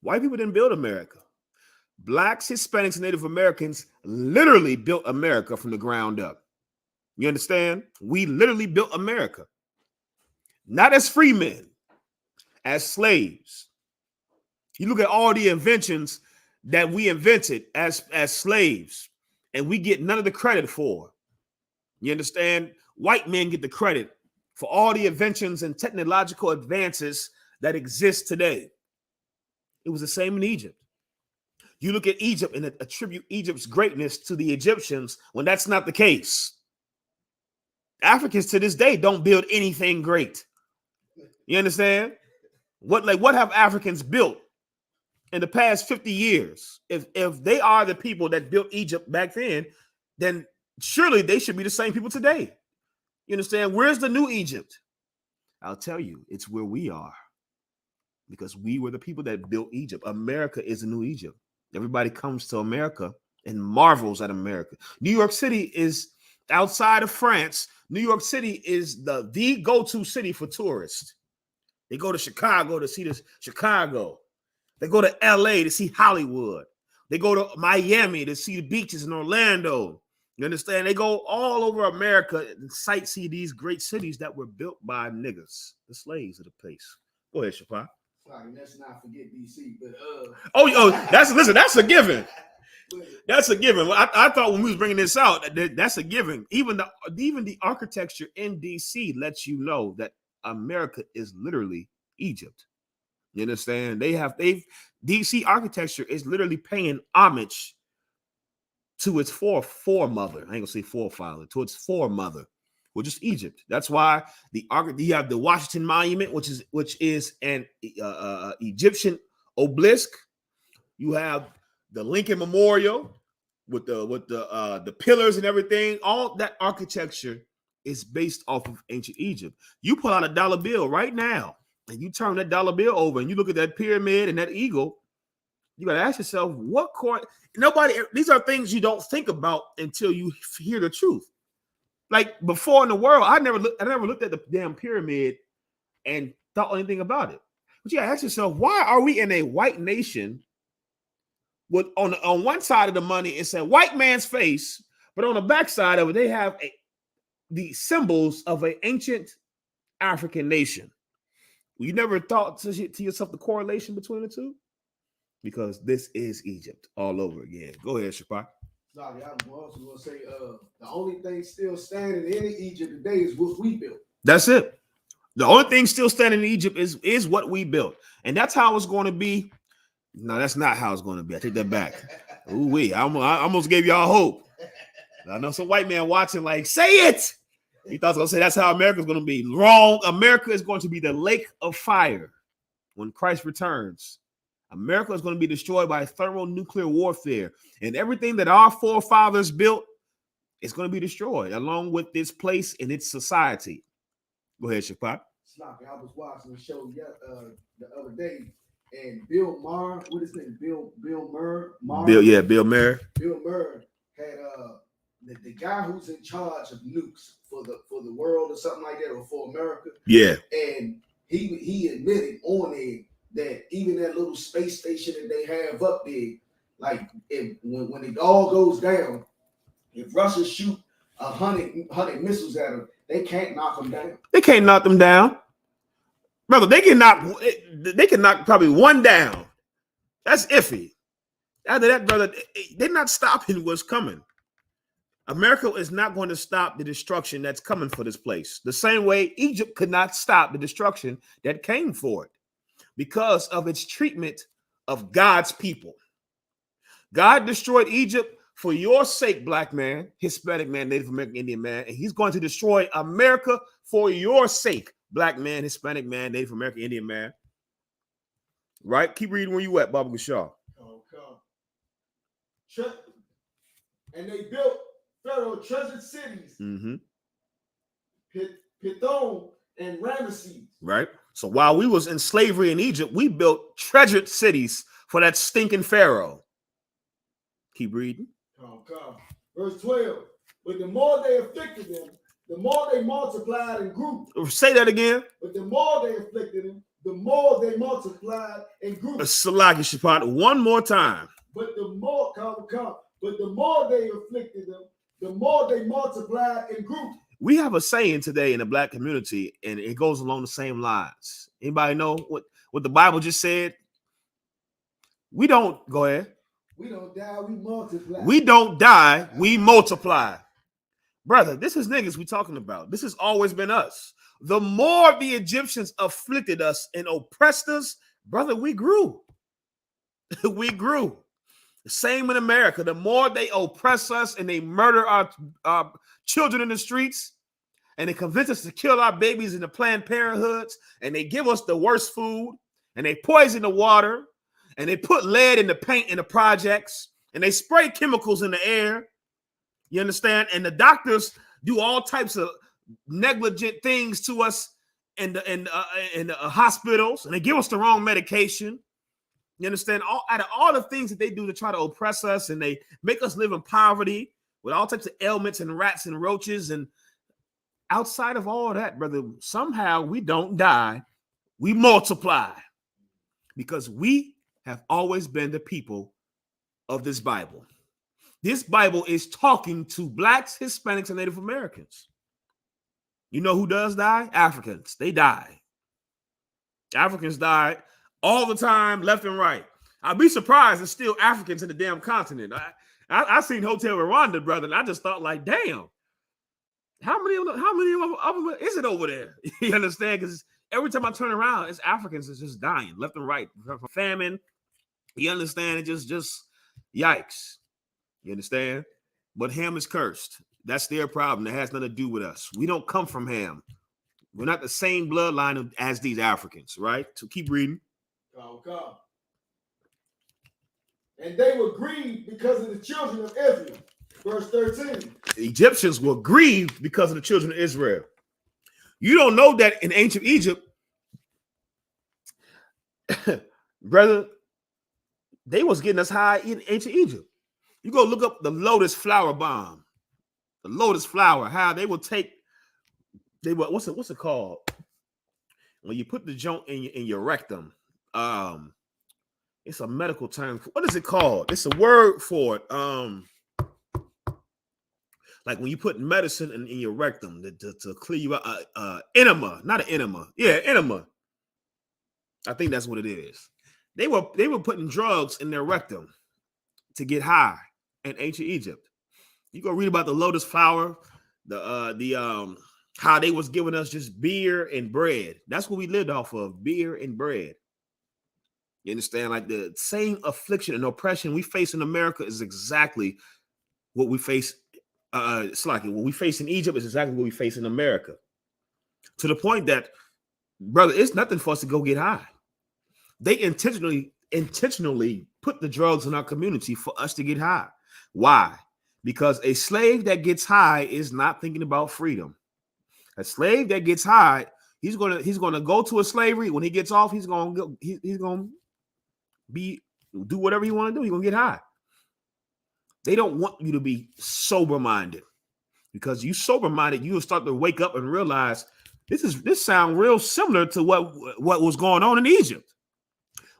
White people didn't build America. Blacks, Hispanics, and Native Americans literally built America from the ground up. You understand? We literally built America. Not as free men, as slaves. You look at all the inventions that we invented as slaves, and we get none of the credit for. You understand? White men get the credit for all the inventions and technological advances that exist today. It was the same in Egypt. You look at Egypt and attribute Egypt's greatness to the Egyptians when that's not the case. Africans to this day don't build anything great. You understand? What have Africans built in the past 50 years? If they are the people that built Egypt back then surely they should be the same people today. You understand? Where's the new Egypt? I'll tell you, it's where we are. Because we were the people that built Egypt. America is the new Egypt. Everybody comes to America and marvels at America. New York City is outside of France. New York City is the go-to city for tourists. They go to Chicago to see Chicago. They go to LA to see Hollywood. They go to Miami to see the beaches in Orlando. You understand? They go all over America and sightsee these great cities that were built by niggas, the slaves of the place. Go ahead, Shapa. Sorry, let's not forget DC, but that's a given. That's a given. I thought when we was bringing this out, that's a given. Even the architecture in DC lets you know that America is literally Egypt. You understand? DC architecture is literally paying homage to its foremother. I ain't gonna say forefather, to its foremother, which is Egypt. That's why you have the Washington Monument, which is an Egyptian obelisk. You have the Lincoln Memorial with the pillars and everything. All that architecture is based off of ancient Egypt. You pull out a dollar bill right now and you turn that dollar bill over and you look at that pyramid and that eagle. You got to ask yourself, what court? Nobody. These are things you don't think about until you hear the truth. Like before in the world, I never looked at the damn pyramid and thought anything about it. But you got to ask yourself, why are we in a white nation with on one side of the money it's a white man's face, but on the back side of it they have the symbols of an ancient African nation? You never thought to yourself the correlation between the two? Because this is Egypt all over again. Go ahead, Shapai. Sorry, I was also going to say the only thing still standing in Egypt today is what we built. That's it. The only thing still standing in Egypt is what we built. And that's how it's going to be. No, that's not how it's going to be. I take that back. Ooh-wee. I almost gave y'all hope. I know some white man watching like, say it. He thought I was going to say that's how America's going to be. Wrong. America is going to be the lake of fire when Christ returns. America is going to be destroyed by thermonuclear warfare. And everything that our forefathers built is going to be destroyed along with this place and its society. Go ahead, Shapai. Sloppy, I was watching the show the other day, and Bill Maher, what is his name? Bill Murr? Bill Maher. Bill Murr had the guy who's in charge of nukes for the world or something like that, or for America. Yeah. And he admitted on there that even that little space station that they have up there, like when it all goes down, if Russia shoot 100 missiles at them, they can't knock them down. They can't knock them down. Brother, they can knock probably one down. That's iffy. After that, brother, they're not stopping what's coming. America is not going to stop the destruction that's coming for this place. The same way Egypt could not stop the destruction that came for it because of its treatment of God's people. God destroyed Egypt for your sake, black man, Hispanic man, Native American Indian man, and he's going to destroy America for your sake, black man, Hispanic man, Native American Indian man. Right? Keep reading where you at, Baba Gashar. Okay. And they built Pharaoh treasured cities, Pithom and Ramesses. Right? So while we was in slavery in Egypt, we built treasured cities for that stinking Pharaoh. Keep reading. Okay. Verse 12. But the more they afflicted them, the more they multiplied and grew. Say that again. But the more they afflicted them, the more they multiplied and grew. Salaki Shapat, one more time. But the more, but the more they afflicted them, the more they multiplied and grew. We have a saying today in the black community, and it goes along the same lines. Anybody know what the Bible just said? We don't, go ahead. We don't die, we multiply. We don't die, we multiply. Brother, this is niggas we talking about. This has always been us. The more the Egyptians afflicted us and oppressed us, brother, we grew. We grew. The same in America. The more they oppress us and they murder our children in the streets, and they convince us to kill our babies in the Planned Parenthoods, and they give us the worst food, and they poison the water, and they put lead in the paint in the projects, and they spray chemicals in the air. You understand? And the doctors do all types of negligent things to us in the hospitals, and they give us the wrong medication. You understand? Out of all the things that they do to try to oppress us, and they make us live in poverty with all types of ailments and rats and roaches, and outside of all that, brother, somehow we don't die. We multiply because we have always been the people of this Bible. This Bible is talking to blacks, Hispanics, and Native Americans. You know who does die? Africans. They die. Africans die all the time, left and right. I'd be surprised there's still Africans in the damn continent. I seen Hotel Rwanda, brother, and I just thought, like, damn, how many of them is it over there? You understand? Because every time I turn around, it's Africans that's just dying left and right from famine. You understand? It just yikes. You understand? But Ham is cursed. That's their problem. That has nothing to do with us. We don't come from Ham. We're not the same bloodline as these Africans, right? So keep reading. Come. And they were grieved because of the children of Israel. Verse 13. The Egyptians were grieved because of the children of Israel. You don't know that in ancient Egypt, brother, they was getting us high in ancient Egypt. You go look up the lotus flower bomb. The lotus flower, how they will take, what's it called? When you put the joint in your rectum, it's a medical term. What is it called? It's a word for it. Like when you put medicine in your rectum to clear you out, enema, not an enema. Yeah, enema. I think that's what it is. They were putting drugs in their rectum to get high in ancient Egypt. You go read about the lotus flower, how they was giving us just beer and bread. That's what we lived off of, beer and bread. You understand? Like the same affliction and oppression we face in America is exactly what we face. It's like what we face in Egypt is exactly what we face in America. To the point that, brother, it's nothing for us to go get high. They intentionally put the drugs in our community for us to get high. Why? Because a slave that gets high is not thinking about freedom. A slave that gets high, he's gonna go to a slavery. When he gets off, he's gonna do whatever he want to do. He's gonna get high. They don't want you to be sober-minded, because you sober-minded, you will start to wake up and realize this sounds real similar to what was going on in Egypt.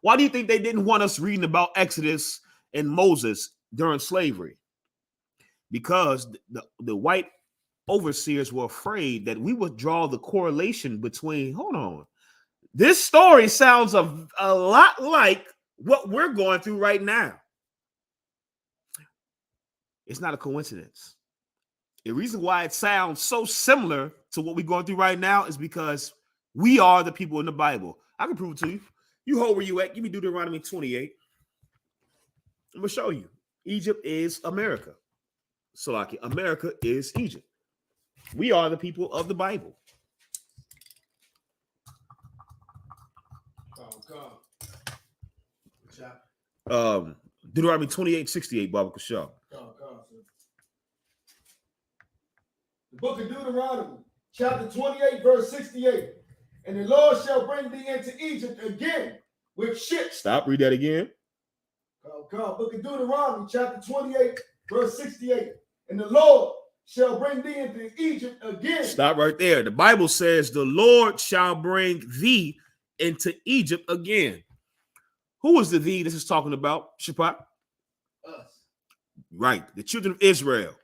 Why do you think they didn't want us reading about Exodus and Moses during slavery? Because the white overseers were afraid that we would draw the correlation between, hold on, this story sounds a lot like what we're going through right now. It's not a coincidence. The reason why it sounds so similar to what we're going through right now is because we are the people in the Bible. I can prove it to you. You hold where you at. Give me Deuteronomy 28. I'm going to show you. Egypt is America. So like America is Egypt. We are the people of the Bible. Deuteronomy 28:68, Baba Kashaw. The book of Deuteronomy, chapter 28, verse 68. And the Lord shall bring thee into Egypt again with ships. Stop, read that again. Book of Deuteronomy, chapter 28, verse 68. And the Lord shall bring thee into Egypt again. Stop right there. The Bible says the Lord shall bring thee into Egypt again. Who is the thee this is talking about, Shapat? Us. Right, the children of Israel.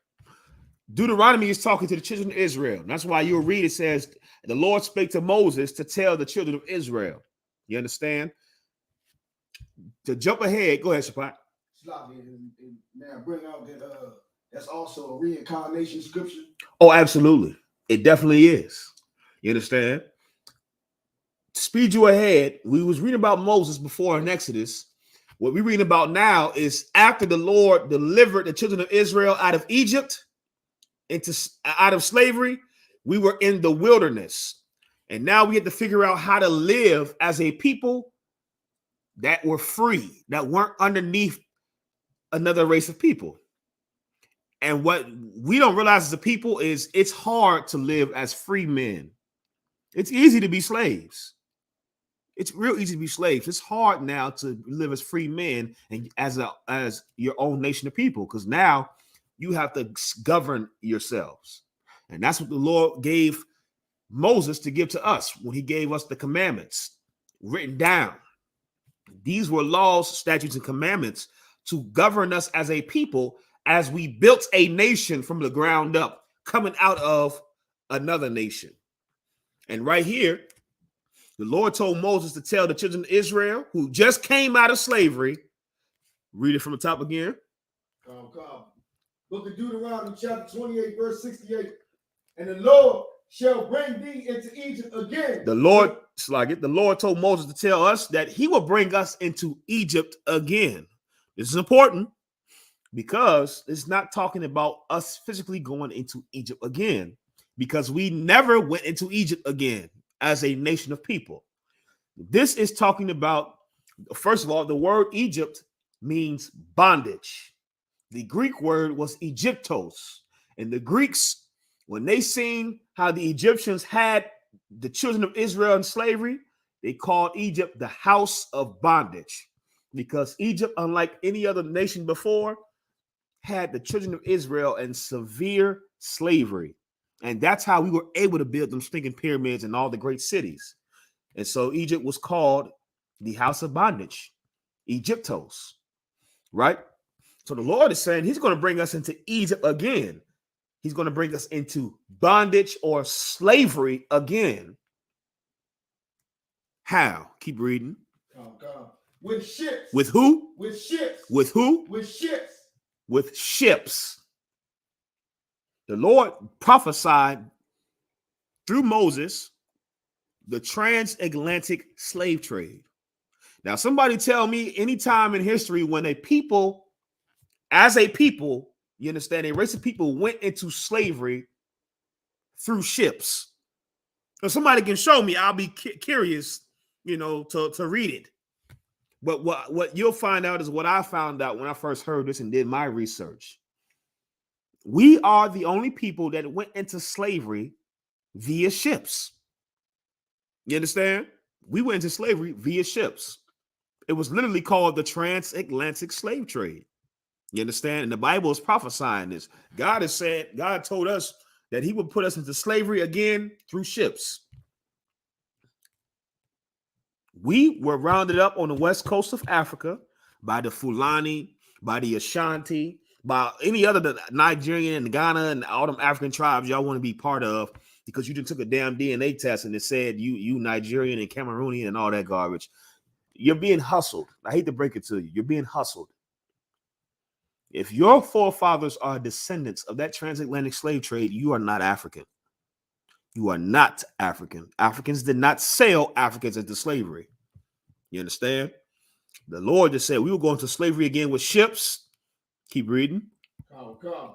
Deuteronomy is talking to the children of Israel. That's why you'll read it says, the Lord spake to Moses to tell the children of Israel. You understand? To jump ahead, go ahead, Shapat. Now bring out that that's also a reincarnation scripture. Oh, absolutely. It definitely is. You understand? To speed you ahead, we was reading about Moses before in Exodus. What we're reading about now is after the Lord delivered the children of Israel out of Egypt, out of slavery, we were in the wilderness. And now we had to figure out how to live as a people that were free, that weren't underneath another race of people. And what we don't realize as a people is it's hard to live as free men. It's easy to be slaves. It's real easy to be slaves. It's hard now to live as free men and as your own nation of people, because now you have to govern yourselves. And that's what the Lord gave Moses to give to us when he gave us the commandments written down. These were laws, statutes, and commandments to govern us as a people as we built a nation from the ground up, coming out of another nation. And right here, the Lord told Moses to tell the children of Israel who just came out of slavery, read it from the top again. Book of Deuteronomy, chapter 28, verse 68. And the Lord shall bring thee into Egypt again. The Lord told Moses to tell us that he will bring us into Egypt again. This is important because it's not talking about us physically going into Egypt again, because we never went into Egypt again as a nation of people. This is talking about, first of all, the word Egypt means bondage. The Greek word was Egyptos. And the Greeks, when they seen how the Egyptians had the children of Israel in slavery, they called Egypt the house of bondage. because Egypt, unlike any other nation before, had the children of Israel in severe slavery. And that's how we were able to build them stinking pyramids and all the great cities. And so Egypt was called the house of bondage, Egyptos, right? So the Lord is saying he's going to bring us into Egypt again. He's going to bring us into bondage or slavery again. How? Keep reading. Oh, God. With ships. With who? With ships. With who? With ships. With ships. The Lord prophesied through Moses the transatlantic slave trade. Now, somebody tell me any time in history when a people, as a people, you understand, a race of people went into slavery through ships. If somebody can show me, I'll be curious, to read it. But what you'll find out is what I found out when I first heard this and did my research. We are the only people that went into slavery via ships. You understand? We went into slavery via ships. It was literally called the transatlantic slave trade. You understand? And the Bible is prophesying this. God told us that he would put us into slavery again through ships. We were rounded up on the west coast of Africa by the Fulani, by the Ashanti, by any other the Nigerian and Ghana and all them African tribes y'all want to be part of, because you just took a damn DNA test and it said you Nigerian and Cameroonian and all that garbage. You're being hustled. I hate to break it to you. You're being hustled. If your forefathers are descendants of that transatlantic slave trade, you are not African. You are not African. Africans did not sell Africans into slavery. You understand? The Lord just said we will go into slavery again with ships. Keep reading. Oh, God.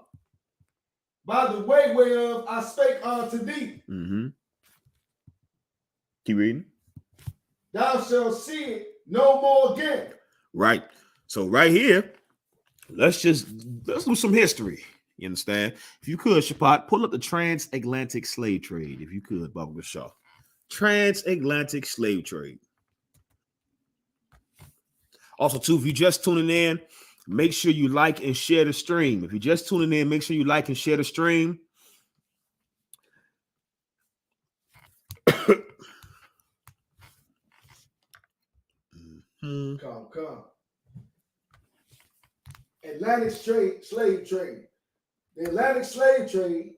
By the way whereof I spake unto thee. Mm-hmm. Keep reading. Thou shalt see it no more again. Right. So right here, let's do some history. You understand? If you could, Shapat, pull up the transatlantic slave trade. If you could, Baba Shaw. Transatlantic slave trade. Also, too, if you're just tuning in, make sure you like and share the stream. If you're just tuning in, make sure you like and share the stream. Come. Atlantic slave trade. The Atlantic slave trade,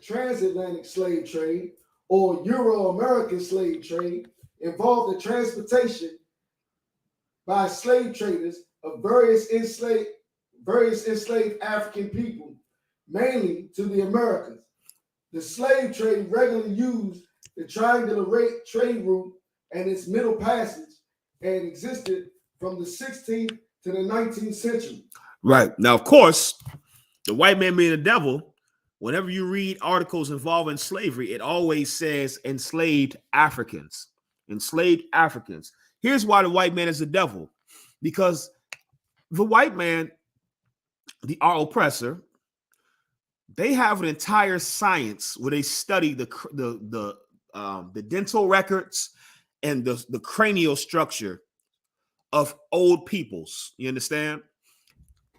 transatlantic slave trade, or Euro-American slave trade involved the transportation by slave traders of various enslaved African people, mainly to the Americas. The slave trade regularly used the triangular trade route and its middle passage, and existed from the 16th to the 19th century. Right. Now, of course, the white man being the devil, whenever you read articles involving slavery, it always says enslaved Africans. Enslaved Africans. Here's why the white man is the devil. Because the white man, our oppressor, they have an entire science where they study the dental records and the cranial structure of old peoples. You understand?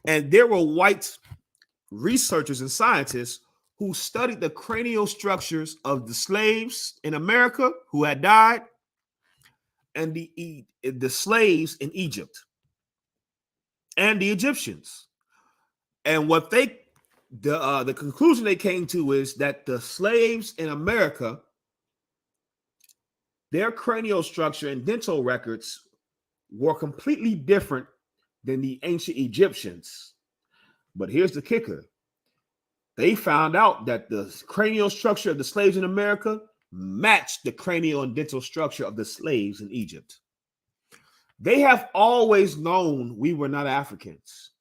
And there were white researchers and scientists who studied the cranial structures of the slaves in America who had died and the slaves in Egypt and the Egyptians. And what the conclusion they came to is that the slaves in America, their cranial structure and dental records were completely different than the ancient Egyptians. But here's the kicker. They found out that the cranial structure of the slaves in America matched the cranial and dental structure of the slaves in Egypt. They have always known we were not Africans.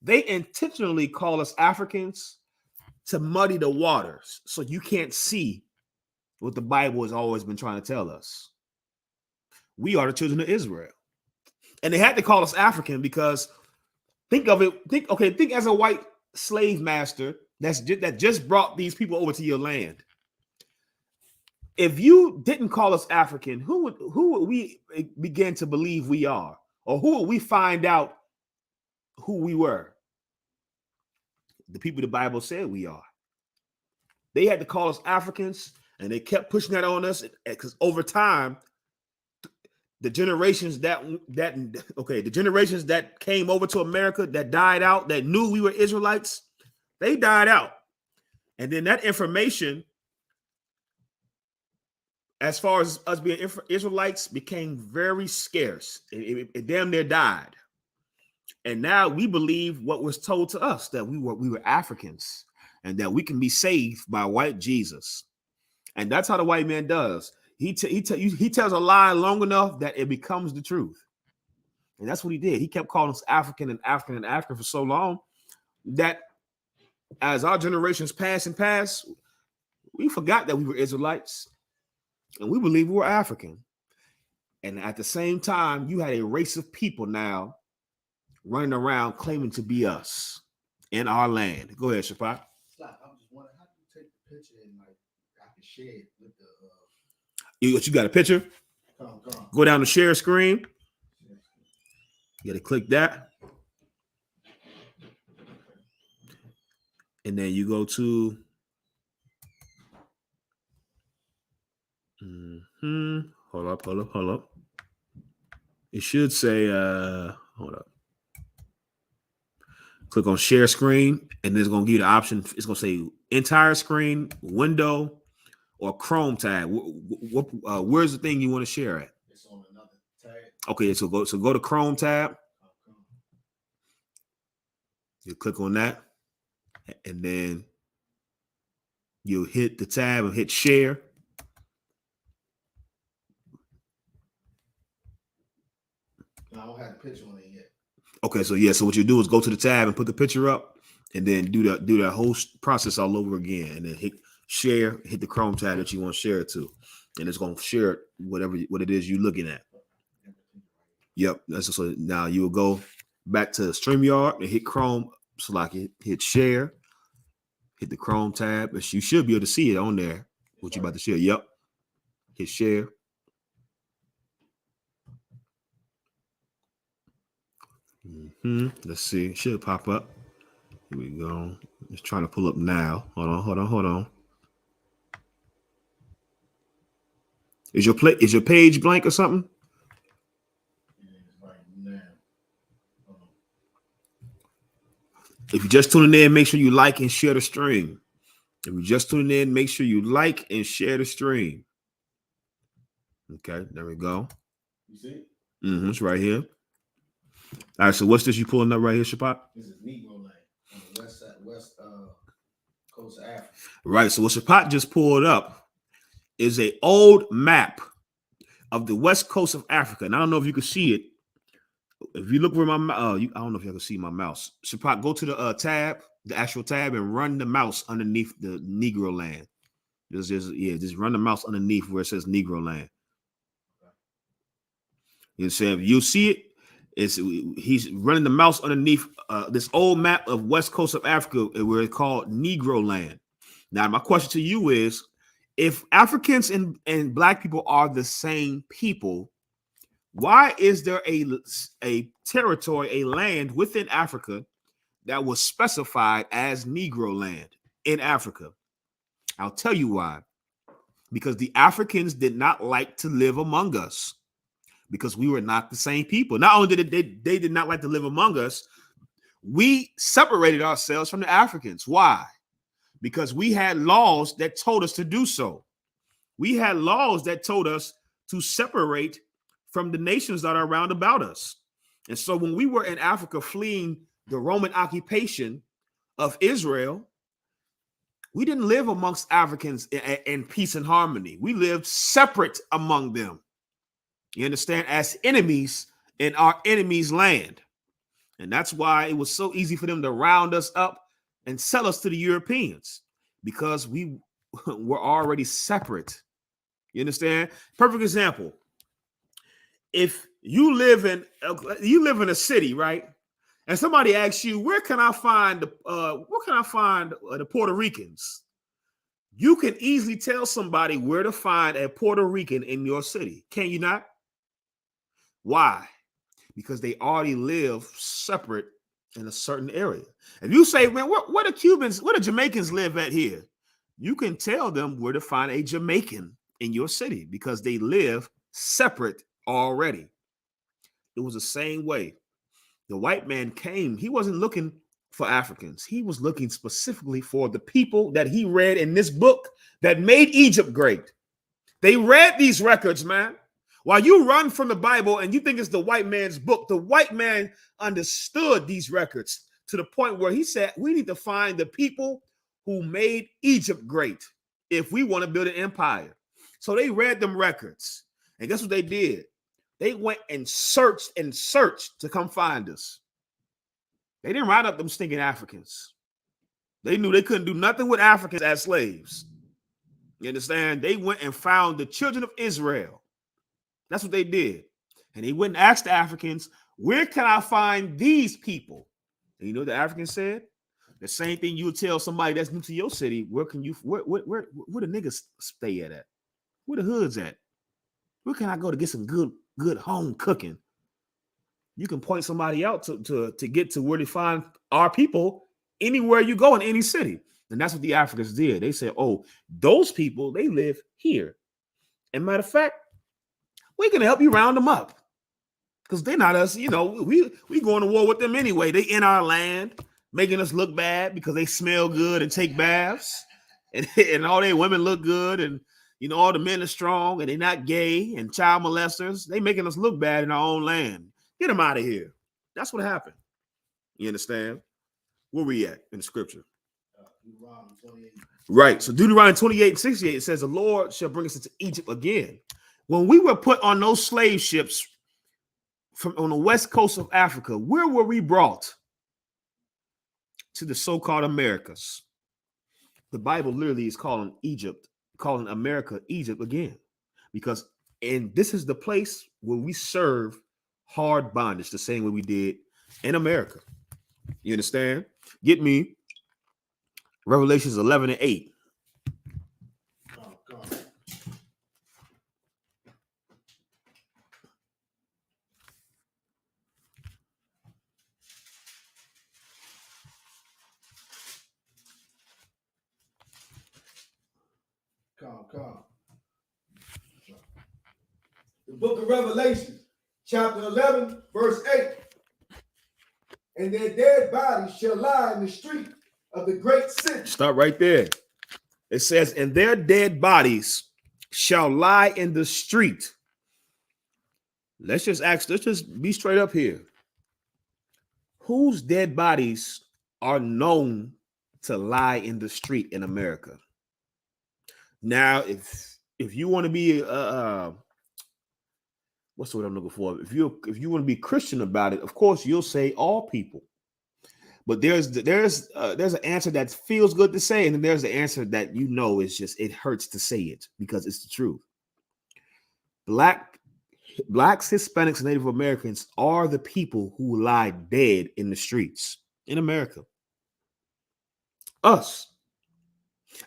They intentionally call us Africans to muddy the waters so you can't see what the Bible has always been trying to tell us. We are the children of Israel. And they had to call us African because think as a white slave master that just brought these people over to your land. If you didn't call us African, who would we begin to believe we are? or who would we find out who we were? The people the Bible said we are. They had to call us Africans, and they kept pushing that on us because over time, the generations that came over to America that died out, that knew we were Israelites, they died out. And then that information, as far as us being Israelites, became very scarce. It damn near died. And now we believe what was told to us, that we were Africans and that we can be saved by white Jesus. And that's how the white man does. He tells a lie long enough that it becomes the truth. And that's what he did. He kept calling us African and African and African for so long that as our generations pass and pass, we forgot that we were Israelites and we believe we were African. And at the same time, you had a race of people now running around claiming to be us in our land. Go ahead, Shapat. I'm just wondering, how do you take the picture and like I can share it with the You got a picture? Come. Go down to share screen. You got to click that. And then you go to hold up. It should say hold up. Click on share screen, and then it's going to give you the option. It's going to say entire screen, window, or Chrome tab. Where's the thing you want to share at? It's on another tab. Okay, so go to Chrome tab. You click on that, and then you hit the tab and hit share. I don't have the picture on it yet. Okay, so what you do is go to the tab and put the picture up, and then do that whole process all over again, and then hit share, hit the Chrome tab that you want to share it to, and it's going to share what it is you're looking at. Yep, so now you will go back to StreamYard and hit Chrome, so like hit share, hit the Chrome tab, and you should be able to see it on there. What you about to share? Yep, hit share. Let's see. It should pop up. Here we go. It's trying to pull up now. Hold on. Is your page blank or something? Right now. If you're just tuning in, make sure you like and share the stream. If you're just tuning in, make sure you like and share the stream. Okay, there we go. You see? It's right here. All right, so what's this you pulling up right here, Shapat? This is Negro land on the west coast of Africa. Right, so what Shapat just pulled up is an old map of the west coast of Africa. And I don't know if you can see it. If you look where my I don't know if you can see my mouse. Shapat, go to the tab, the actual tab, and run the mouse underneath the Negro land. Just run the mouse underneath where it says Negro land. You see, if you see it, he's running the mouse underneath this old map of west coast of Africa where it's called Negro land. Now, my question to you is, if Africans and black people are the same people, why is there a territory, a land within Africa that was specified as Negro land in Africa? I'll tell you why. Because the Africans did not like to live among us, because we were not the same people. Not only did they did not like to live among us, we separated ourselves from the Africans. Why? Because we had laws that told us to do so. We had laws that told us to separate from the nations that are around about us. And so when we were in Africa fleeing the Roman occupation of Israel, we didn't live amongst Africans in peace and harmony. We lived separate among them. You understand? As enemies in our enemy's land. And that's why it was so easy for them to round us up and sell us to the Europeans, because we were already separate. You understand? Perfect example. If you live in a city, right? And somebody asks you, where can I find the Puerto Ricans? You can easily tell somebody where to find a Puerto Rican in your city. Can you not? Why? because they already live separate in a certain area. If you say, man, where the Cubans, where the Jamaicans live at here, you can tell them where to find a Jamaican in your city because they live separate already. It was the same way. The white man came. He wasn't looking for Africans. He was looking specifically for the people that he read in this book that made Egypt great. They read these records, man. While you run from the Bible and you think it's the white man's book, the white man understood these records to the point where he said, we need to find the people who made Egypt great if we want to build an empire. So they read them records. And guess what they did? They went and searched to come find us. They didn't round up them stinking Africans. They knew they couldn't do nothing with Africans as slaves. You understand? They went and found the children of Israel. That's what they did. And they went and asked the Africans, where can I find these people? And you know what the Africans said? The same thing you would tell somebody that's new to your city. Where the niggas stay at? Where the hoods at? Where can I go to get some good home cooking? You can point somebody out to get to where they find our people anywhere you go in any city. And that's what the Africans did. They said, oh, those people, they live here. And matter of fact, we can help you round them up. Because they're not us, you know, we going to war with them anyway. They in our land, making us look bad because they smell good and take baths. And all their women look good. And, you know, all the men are strong and they're not gay and child molesters. They making us look bad in our own land. Get them out of here. That's what happened. You understand? Where we at in the scripture? Right. So Deuteronomy 28:68, it says, the Lord shall bring us into Egypt again. When we were put on those slave ships on the west coast of Africa, where were we brought? To the so-called Americas. The Bible literally is calling America Egypt again. And this is the place where we serve hard bondage, the same way we did in America. You understand? Get me Revelations 11:8. Calm. The book of Revelation, chapter 11, verse 8. And their dead bodies shall lie in the street of the great city. Stop right there. It says, and their dead bodies shall lie in the street. Let's just be straight up here. Whose dead bodies are known to lie in the street in America? Now, if you want to be what's the word I'm looking for? If you want to be Christian about it, of course you'll say all people. But there's an answer that feels good to say, and then there's the answer that you know is just it hurts to say it because it's the truth. Blacks, Hispanics, and Native Americans are the people who lie dead in the streets in America. Us.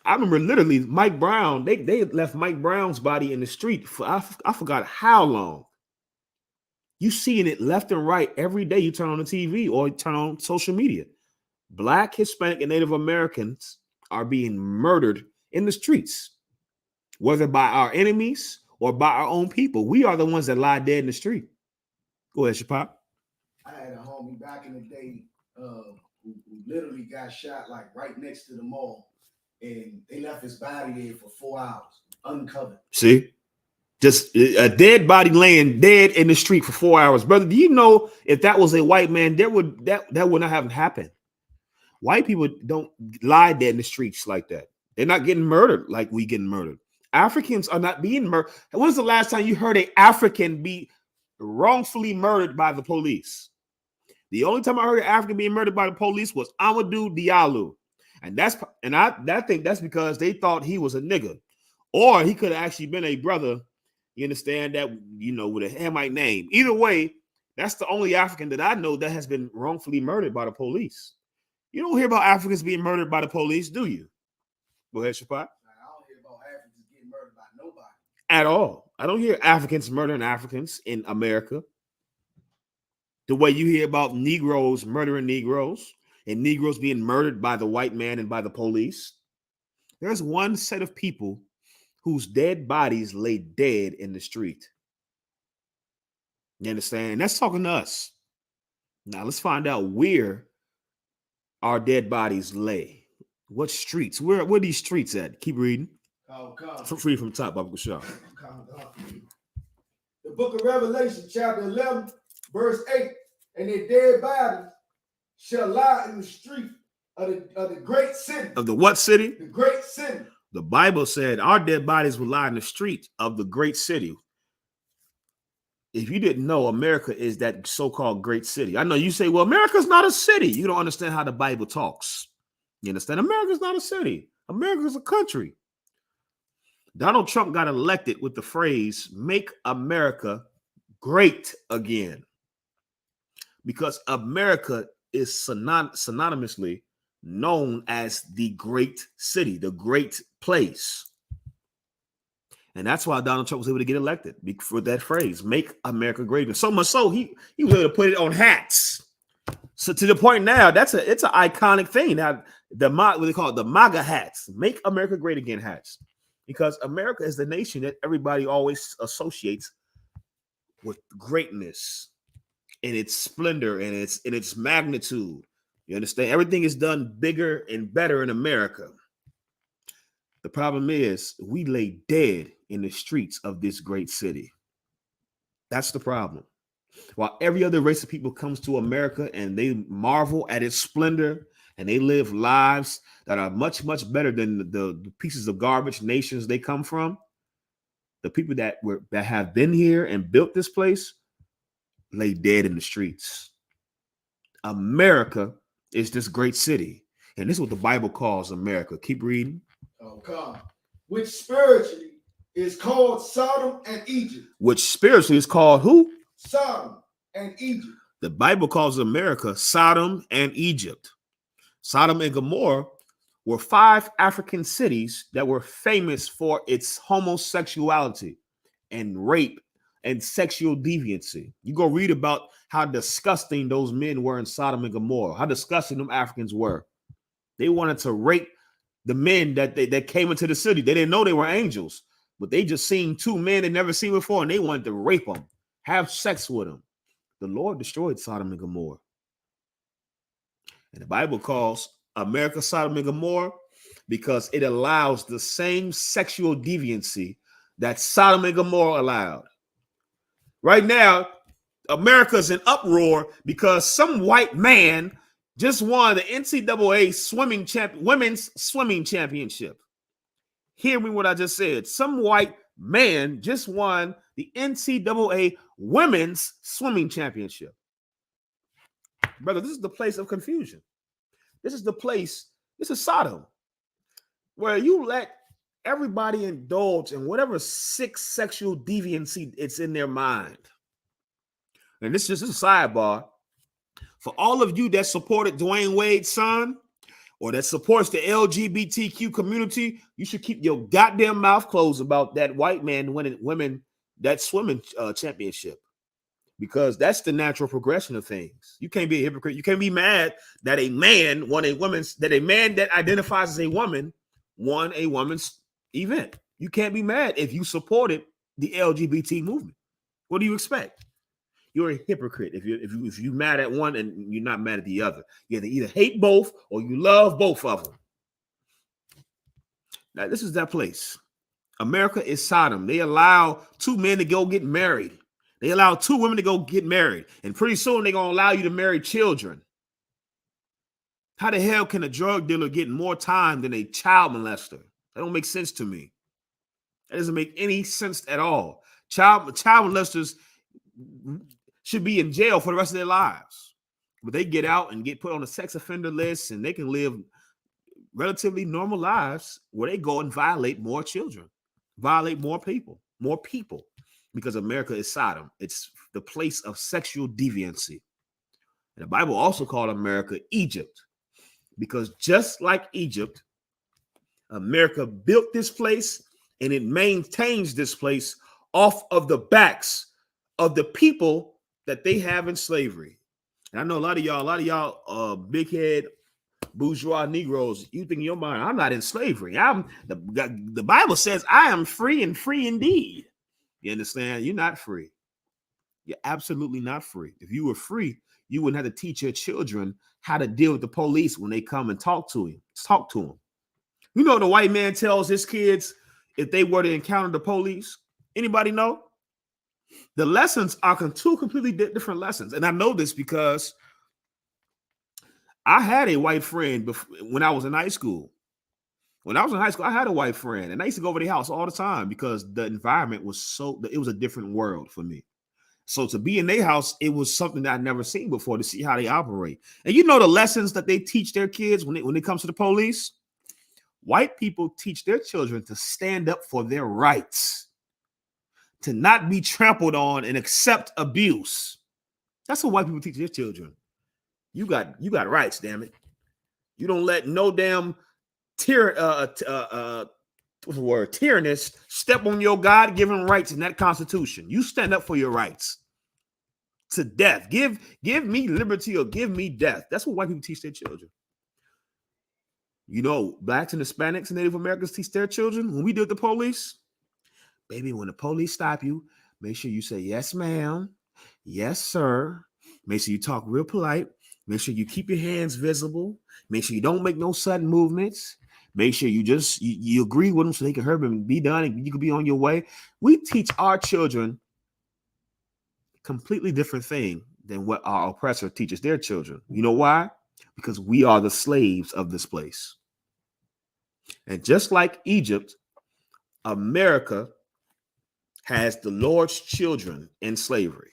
I remember literally Mike Brown. They left Mike Brown's body in the street for I forgot how long. You seeing it left and right every day. You turn on the TV or turn on social media. Black, Hispanic, and Native Americans are being murdered in the streets, whether by our enemies or by our own people. We are the ones that lie dead in the street. Go ahead, Shapop. I had a homie back in the day who literally got shot like right next to the mall, and they left his body there for 4 hours, uncovered. See? Just a dead body laying dead in the street for 4 hours. Brother, do you know if that was a white man, that would not have happened? White people don't lie dead in the streets like that. They're not getting murdered like we getting murdered. Africans are not being murdered. When's the last time you heard an African be wrongfully murdered by the police? The only time I heard an African being murdered by the police was Amadou Diallo. And I think that's because they thought he was a nigga. Or he could have actually been a brother, you understand, that, you know, with a Hamite name. Either way, that's the only African that I know that has been wrongfully murdered by the police. You don't hear about Africans being murdered by the police, do you? Go ahead, Shapot. I don't hear about Africans getting murdered by nobody. At all. I don't hear Africans murdering Africans in America. The way you hear about Negroes murdering Negroes and Negroes being murdered by the white man and by the police. There's one set of people whose dead bodies lay dead in the street. You understand? And that's talking to us. Now let's find out where our dead bodies lay. What streets? Where are these streets at? Keep reading. Oh, God. Free from the top, Baba Kushar. The book of Revelation, chapter 11, verse 8. And their dead bodies shall lie in the street of the great city. Of the what city? The great city. The Bible said our dead bodies will lie in the street of the great city. If you didn't know, America is that so-called great city. I know you say, well, America's not a city. You don't understand how the Bible talks. You understand? America's not a city. America's a country. Donald Trump got elected with the phrase, make America great again. Because America is synonymously known as the great city, the great place. And that's why Donald Trump was able to get elected for that phrase, make America great again. So much so, he was able to put it on hats. So to the point now, it's an iconic thing. Now, what they call it, the MAGA hats, make America great again hats. Because America is the nation that everybody always associates with greatness and its splendor and its magnitude. You understand? Everything is done bigger and better in America. The problem is we lay dead in the streets of this great city. That's the problem. While every other race of people comes to America and they marvel at its splendor and they live lives that are much, much better than the pieces of garbage nations they come from, the people that have been here and built this place lay dead in the streets. America is this great city. And this is what the Bible calls America. Keep reading. Oh, God. Which spiritually is called Sodom and Egypt. Which spiritually is called who? Sodom and Egypt. The Bible calls America Sodom and Egypt. Sodom and Gomorrah were 5 African cities that were famous for its homosexuality and rape and sexual deviancy. You go read about how disgusting those men were in Sodom and Gomorrah, how disgusting them Africans were. They wanted to rape the men that came into the city. They didn't know they were angels, but they just seen 2 men they never seen before, and they wanted to rape them, have sex with them. The Lord destroyed Sodom and Gomorrah. And the Bible calls America Sodom and Gomorrah because it allows the same sexual deviancy that Sodom and Gomorrah allowed. Right now, America's in uproar because some white man just won the NCAA women's swimming championship. Hear me what I just said. Some white man just won the NCAA women's swimming championship. Brother, this is the place of confusion. This is Sodom, where you let everybody indulge in whatever sick sexual deviancy it's in their mind. And this is just a sidebar. For all of you that supported Dwayne Wade's son or that supports the LGBTQ community, you should keep your goddamn mouth closed about that white man winning women that swimming championship. Because that's the natural progression of things. You can't be a hypocrite. You can't be mad that a man that identifies as a woman won a woman's event. You can't be mad if you supported the LGBT movement. What do you expect? You're a hypocrite if you're mad at one and you're not mad at the other. You either hate both or you love both of them. Now, this is that place. America is Sodom. They allow 2 men to go get married. They allow 2 women to go get married. And pretty soon they're going to allow you to marry children. How the hell can a drug dealer get more time than a child molester? That don't make sense to me. That doesn't make any sense at all. Child molesters should be in jail for the rest of their lives. But they get out and get put on a sex offender list and they can live relatively normal lives where they go and violate more children, violate more people. Because America is Sodom. It's the place of sexual deviancy. And the Bible also called America Egypt. Because just like Egypt, America built this place and it maintains this place off of the backs of the people that they have in slavery. And I know a lot of y'all, big head bourgeois Negroes, you think in your mind, I'm not in slavery. The Bible says I am free and free indeed. You understand? You're not free. You're absolutely not free. If you were free, you wouldn't have to teach your children how to deal with the police when they come and talk to him. Talk to them. You know, the white man tells his kids if they were to encounter the police. Anybody know? The lessons are two completely different lessons. And I know this because I had a white friend when I was in high school. When I was in high school, I had a white friend, and I used to go over their house all the time because the environment was it was a different world for me. So to be in their house, it was something that I'd never seen before, to see how they operate. And you know the lessons that they teach their kids when it comes to the police? White people teach their children to stand up for their rights, to not be trampled on and accept abuse. That's what white people teach their children. You got rights, damn it. You don't let no damn tyrannist step on your God-given rights in that Constitution. You stand up for your rights to death. Give me liberty or give me death. That's what white people teach their children. You know, blacks and Hispanics and Native Americans teach their children when we deal with the police. Baby, when the police stop you, make sure you say, yes, ma'am. Yes, sir. Make sure you talk real polite. Make sure you keep your hands visible. Make sure you don't make no sudden movements. Make sure you agree with them so they can hurry up and be done and you can be on your way. We teach our children a completely different thing than what our oppressor teaches their children. You know why? Because we are the slaves of this place. And just like Egypt, America has the Lord's children in slavery.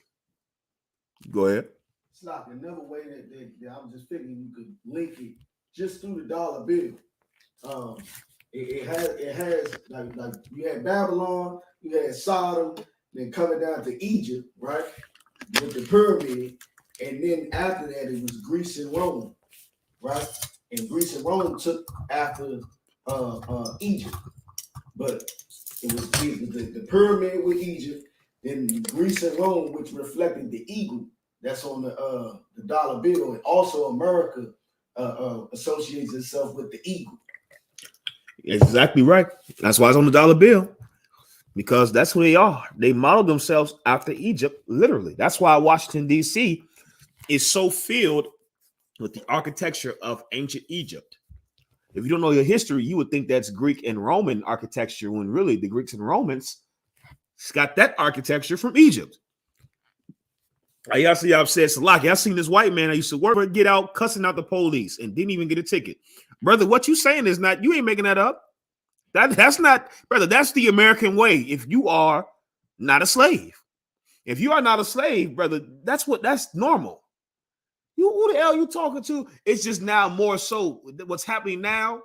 Go ahead. It's like another way that I was just thinking you could link it just through the dollar bill. It has like you had Babylon, you had Sodom, then coming down to Egypt, right, with the pyramid, and then after that it was Greece and Rome, right, and Greece and Rome took after Egypt, but it was the pyramid with Egypt, then Greece and Rome, which reflected the eagle that's on the dollar bill, and also America associates itself with the eagle. Exactly right. That's why it's on the dollar bill, because that's who they are. They model themselves after Egypt, literally. That's why Washington, D.C. is so filled with the architecture of ancient Egypt. If you don't know your history, you would think that's Greek and Roman architecture, when really the Greeks and Romans got that architecture from Egypt. Y'all see, I've said Salaki. I seen this white man I used to work with get out cussing out the police and didn't even get a ticket. Brother, what you saying is not, you ain't making that up. That's not, brother, that's the American way. If you are not a slave. If you are not a slave, brother, that's normal. Who the hell you talking to? It's just now more so what's happening now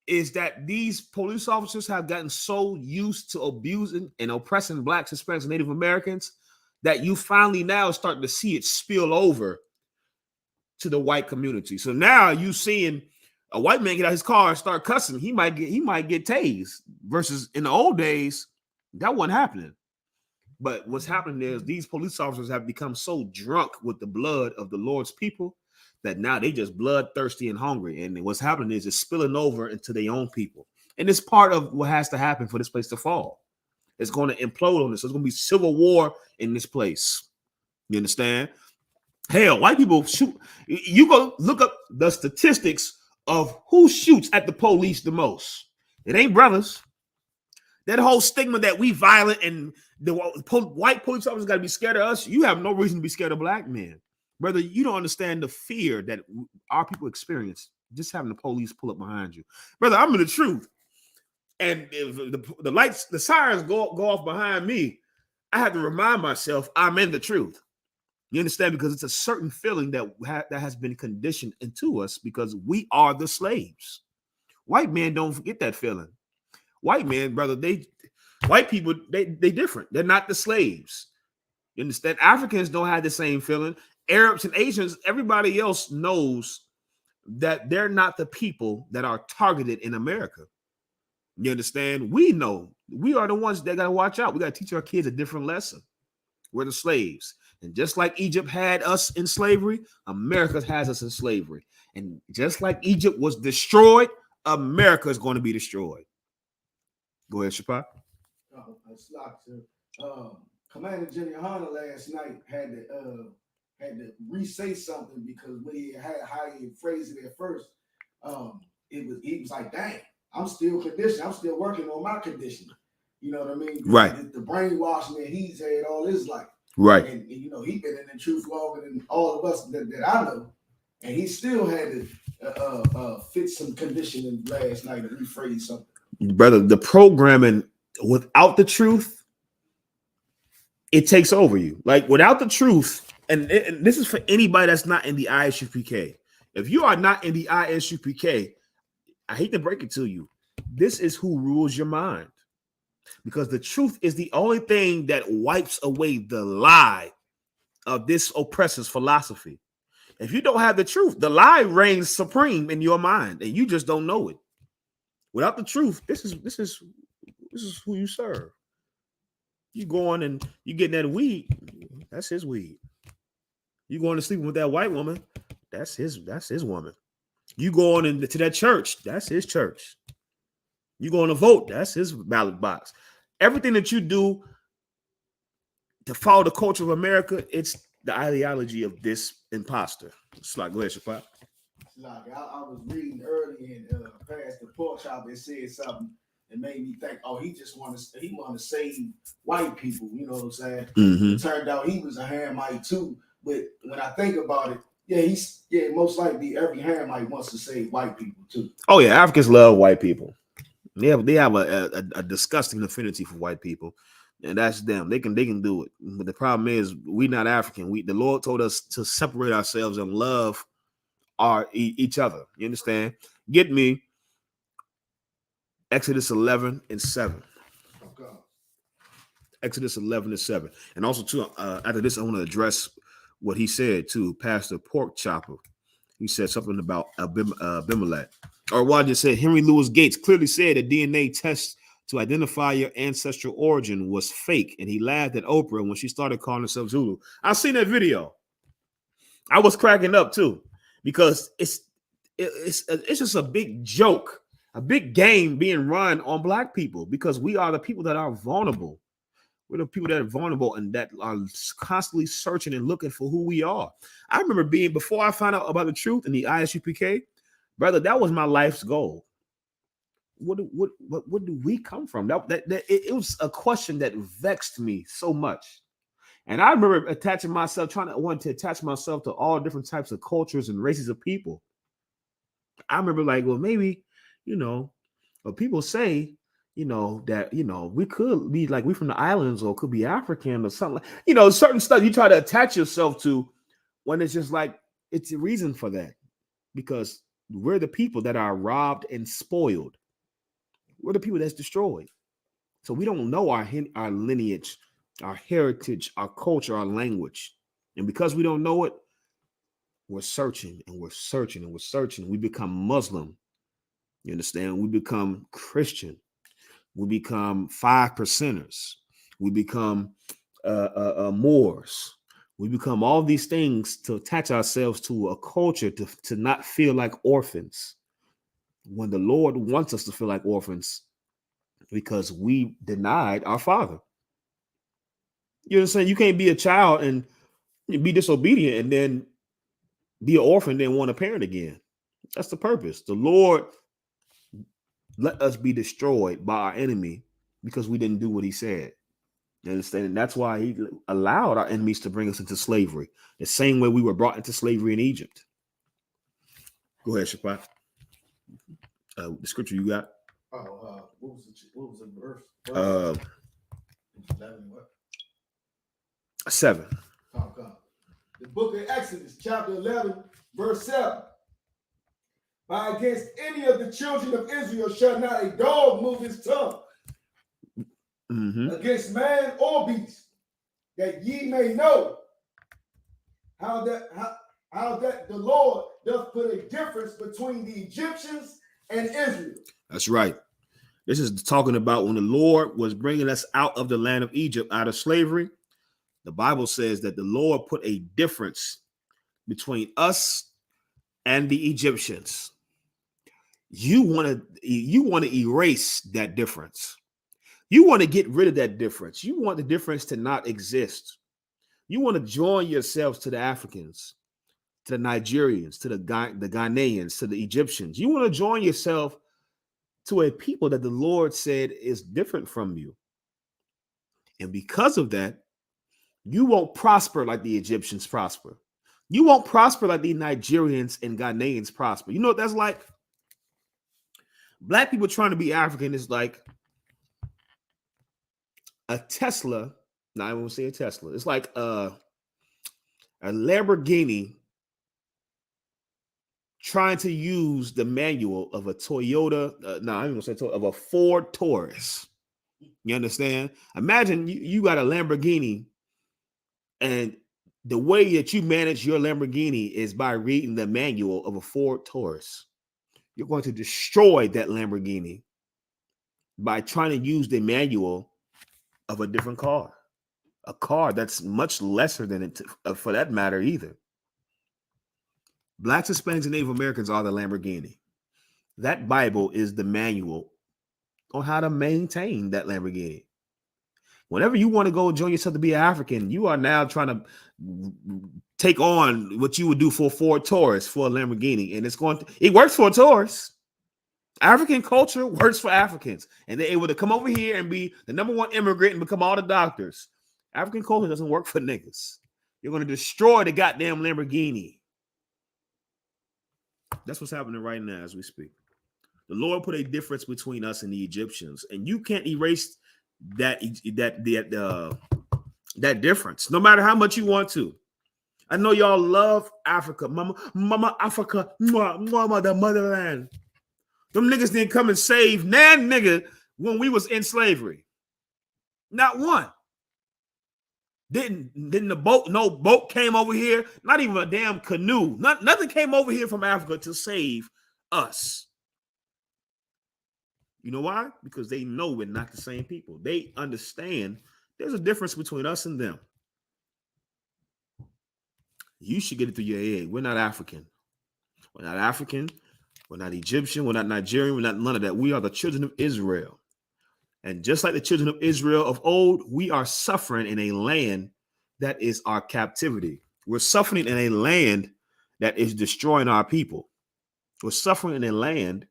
is that these police officers have gotten so used to abusing and oppressing blacks, Hispanics, and Native Americans that you finally now starting to see it spill over to the white community. So now you seeing a white man get out his car and start cussing, he might get tased. Versus in the old days, that wasn't happening. But what's happening is these police officers have become so drunk with the blood of the Lord's people that now they just bloodthirsty and hungry. And what's happening is it's spilling over into their own people. And it's part of what has to happen for this place to fall. It's going to implode on this. There's going to be civil war in this place. You understand? Hell, white people shoot. You go look up the statistics of who shoots at the police the most. It ain't brothers. That whole stigma that we violent and the white police officers got to be scared of us. You have no reason to be scared of black men. Brother, you don't understand the fear that our people experience just having the police pull up behind you. Brother, I'm in the truth. And if the lights, the sirens go off behind me, I have to remind myself I'm in the truth. You understand? Because it's a certain feeling that has been conditioned into us because we are the slaves. White men don't forget that feeling. White men, brother, white people, they different. They're not the slaves. You understand? Africans don't have the same feeling. Arabs and Asians, everybody else knows that they're not the people that are targeted in America. You understand? We know we are the ones that got to watch out. We got to teach our kids a different lesson. We're the slaves. And just like Egypt had us in slavery, America has us in slavery. And just like Egypt was destroyed, America is going to be destroyed. Go ahead, Shapa. Commander General Yahanna last night had to re-say something because when he had how he phrased it at first, he was like, dang, I'm still conditioned. I'm still working on my conditioning. You know what I mean? Right. The brainwashing that he's had all his life. Right. And you know, he's been in the truth longer than all of us that I know. And he still had to fit some conditioning last night to rephrase something. Brother, the programming without the truth, it takes over you. Like without the truth, and this is for anybody that's not in the I.S.U.P.K. If you are not in the I.S.U.P.K., I hate to break it to you, this is who rules your mind. Because the truth is the only thing that wipes away the lie of this oppressor's philosophy. If you don't have the truth, the lie reigns supreme in your mind, and you just don't know it. Without the truth, this is who you serve. You going and you getting that weed, that's his weed. You going to sleep with that white woman, that's his woman. You going into that church, that's his church. You going to vote, that's his ballot box. Everything that you do to follow the culture of America, it's the ideology of this imposter. It's like, go ahead, Shapa. Like I was reading early and past the pork chop, it said something that made me think, oh, he wanted to save white people. You know what I'm saying? Mm-hmm. It turned out he was a Hamite too. But when I think about it, most likely every Hamite wants to save white people too. Oh yeah, Africans love white people. They have a disgusting affinity for white people, and that's them. They can do it. But the problem is, we not African. The Lord told us to separate ourselves and love each other. You understand? Get me Exodus 11:7. Okay. Exodus 11:7. And also too, after this, I want to address what he said to Pastor Pork Chopper. He said something about Abimelech. Or what I just said, Henry Louis Gates clearly said a DNA test to identify your ancestral origin was fake, and he laughed at Oprah when she started calling herself Zulu. I seen that video. I was cracking up too, because it's just a big joke, a big game being run on black people, because we are the people that are vulnerable. We're the people that are vulnerable and that are constantly searching and looking for who we are. I remember before I found out about the truth in the I.S.U.P.K, brother, that was my life's goal. What do we come from? It was a question that vexed me so much. And I remember wanting to attach myself to all different types of cultures and races of people. I remember like, well, maybe, but people say, that, we could be like, we from the islands, or could be African or something, certain stuff you try to attach yourself to, when it's just like, it's a reason for that, because we're the people that are robbed and spoiled. We're the people that's destroyed. So we don't know our lineage, our heritage, our culture, our language. And because we don't know it, we're searching and we're searching and we're searching. We become Muslim. You understand? We become Christian. We become 5%ers. We become Moors. We become all these things to attach ourselves to a culture to not feel like orphans, when the Lord wants us to feel like orphans, because we denied our father. You understand? You can't be a child and be disobedient and then be an orphan, then want a parent again. That's the purpose. The Lord let us be destroyed by our enemy because we didn't do what he said. You understand? And that's why he allowed our enemies to bring us into slavery, the same way we were brought into slavery in Egypt. Go ahead, Shapa. The scripture you got? What was the verse? 11, what? 7. Oh, God. The book of Exodus, chapter 11, verse 7. By against any of the children of Israel shall not a dog move his tongue against man or beast, that ye may know how that the Lord doth put a difference between the Egyptians and Israel. That's right. This is talking about when the Lord was bringing us out of the land of Egypt, out of slavery. The Bible says that the Lord put a difference between us and the Egyptians. You want to erase that difference. You want to get rid of that difference. You want the difference to not exist. You want to join yourselves to the Africans, to the Nigerians, to the Ghanaians, to the Egyptians. You want to join yourself to a people that the Lord said is different from you. And because of that, you won't prosper like the Egyptians prosper. You won't prosper like the Nigerians and Ghanaians prosper. You know what that's like? Black people trying to be African is like a Tesla. No, I won't say a Tesla. It's like a Lamborghini trying to use the manual of a Toyota. I ain't gonna say Toyota, of a Ford Taurus. You understand? Imagine you got a Lamborghini, and the way that you manage your Lamborghini is by reading the manual of a Ford Taurus. You're going to destroy that Lamborghini by trying to use the manual of a different car, a car that's much lesser than it, for that matter, either. Blacks, Hispanics, and Native Americans are the Lamborghini. That Bible is the manual on how to maintain that Lamborghini. Whenever you want to go join yourself to be an African, you are now trying to take on what you would do for a Ford Taurus, for a Lamborghini. And it works for a Taurus. African culture works for Africans. And they're able to come over here and be the number one immigrant and become all the doctors. African culture doesn't work for niggas. You're going to destroy the goddamn Lamborghini. That's what's happening right now as we speak. The Lord put a difference between us and the Egyptians, and you can't erase that difference, no matter how much you want to. I know y'all love Africa, mama Africa, mama the motherland. Them niggas didn't come and save nan nigga when we was in slavery. Not one. Didn't the boat? No boat came over here. Not even a damn canoe. Nothing came over here from Africa to save us. You know why? Because they know we're not the same people. They understand there's a difference between us and them. You should get it through your head. We're not African. We're not African. We're not Egyptian. We're not Nigerian. We're not none of that. We are the children of Israel. And just like the children of Israel of old, we are suffering in a land that is our captivity. We're suffering in a land that is destroying our people. We're suffering in a land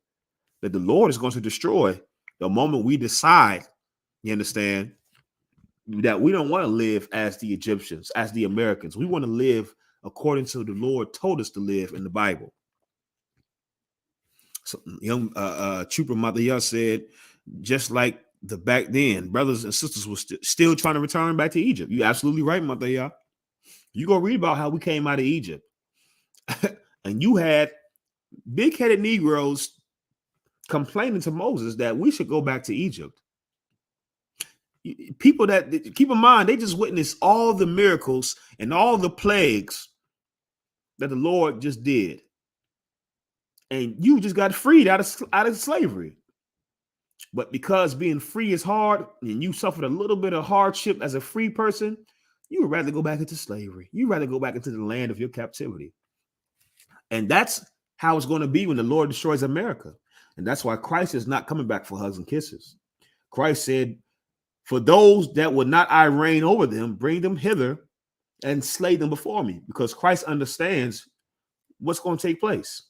that the Lord is going to destroy the moment we decide, you understand, that we don't want to live as the Egyptians, as the Americans. We want to live according to the Lord told us to live in the Bible. So young Trooper Mathias said, just like the back then, brothers and sisters were still trying to return back to Egypt. You're absolutely right, Mathias. You go read about how we came out of Egypt. And you had big-headed Negroes complaining to Moses that we should go back to Egypt. People that, keep in mind, they just witnessed all the miracles and all the plagues that the Lord just did. And you just got freed out of slavery. But because being free is hard and you suffered a little bit of hardship as a free person, you would rather go back into slavery. You'd rather go back into the land of your captivity. And that's how it's going to be when the Lord destroys America. And that's why Christ is not coming back for hugs and kisses. Christ said, for those that would not I reign over them, bring them hither and slay them before me. Because Christ understands what's going to take place.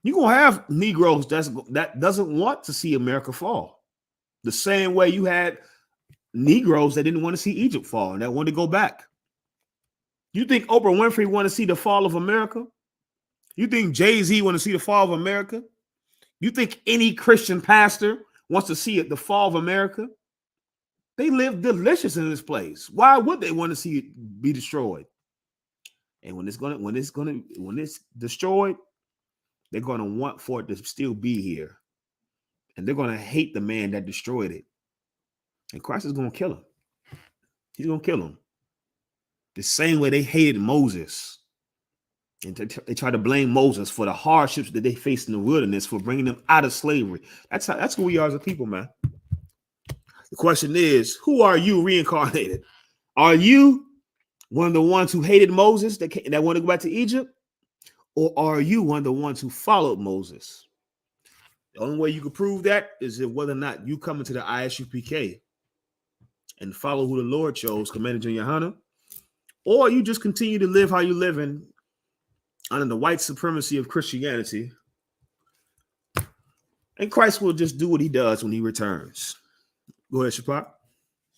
You're going to have Negroes that doesn't want to see America fall. The same way you had Negroes that didn't want to see Egypt fall and that wanted to go back. You think Oprah Winfrey want to see the fall of America? You think Jay-Z want to see the fall of America? You think any Christian pastor wants to see the fall of America? They live delicious in this place. Why would they want to see it be destroyed? And when it's destroyed, they're going to want for it to still be here. And they're going to hate the man that destroyed it. And Christ is going to kill him. He's going to kill him. The same way they hated Moses. And they try to blame Moses for the hardships that they faced in the wilderness for bringing them out of slavery. That's who we are as a people, man. The question is, who are you reincarnated? Are you one of the ones who hated Moses that wanted to go back to Egypt? Or are you one of the ones who followed Moses? The only way you can prove that is if whether or not you come into the I.S.U.P.K and follow who the Lord chose, Commander Yahanna, or you just continue to live how you living under the white supremacy of Christianity, and Christ will just do what he does when he returns. Go ahead, Shapar.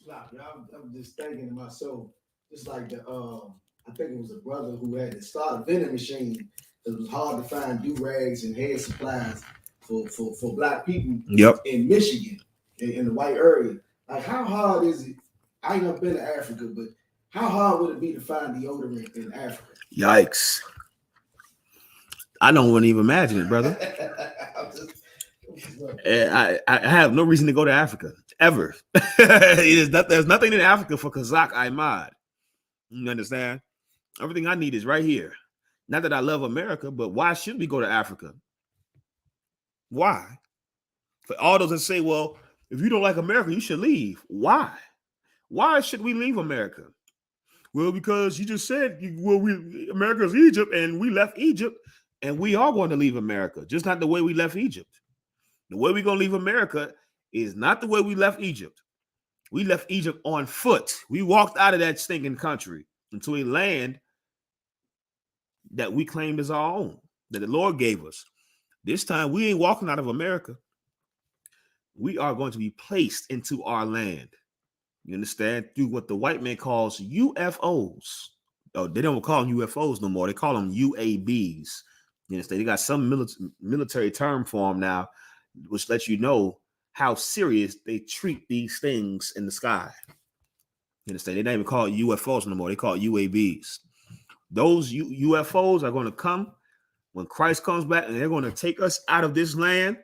I'm just thinking to myself, just like I think it was a brother who had to start a vending machine. It was hard to find do-rags and hair supplies for black people in Michigan, in the white area. Like, how hard is it? I ain't never been to Africa, but how hard would it be to find deodorant in Africa? Yikes. I don't want to even imagine it, brother. I have no reason to go to Africa, ever. There's nothing in Africa for Kazakh Ahmad. You understand? Everything I need is right here. Not that I love America, but why should we go to Africa? Why? For all those that say, well, if you don't like America, you should leave. Why? Why should we leave America? Well, because you just said, America's Egypt, and we left Egypt, and we are going to leave America, just not the way we left Egypt. The way we're going to leave America is not the way we left Egypt. We left Egypt on foot. We walked out of that stinking country into a land that we claimed as our own, that the Lord gave us. This time, we ain't walking out of America. We are going to be placed into our land. You understand? Through what the white man calls UFOs. Oh, they don't call them UFOs no more. They call them UABs. You understand? They got some military term for them now, which lets you know how serious they treat these things in the sky. You understand? They don't even call it UFOs no more. They call it UABs. Those UFOs are going to come when Christ comes back, and they're going to take us out of this land.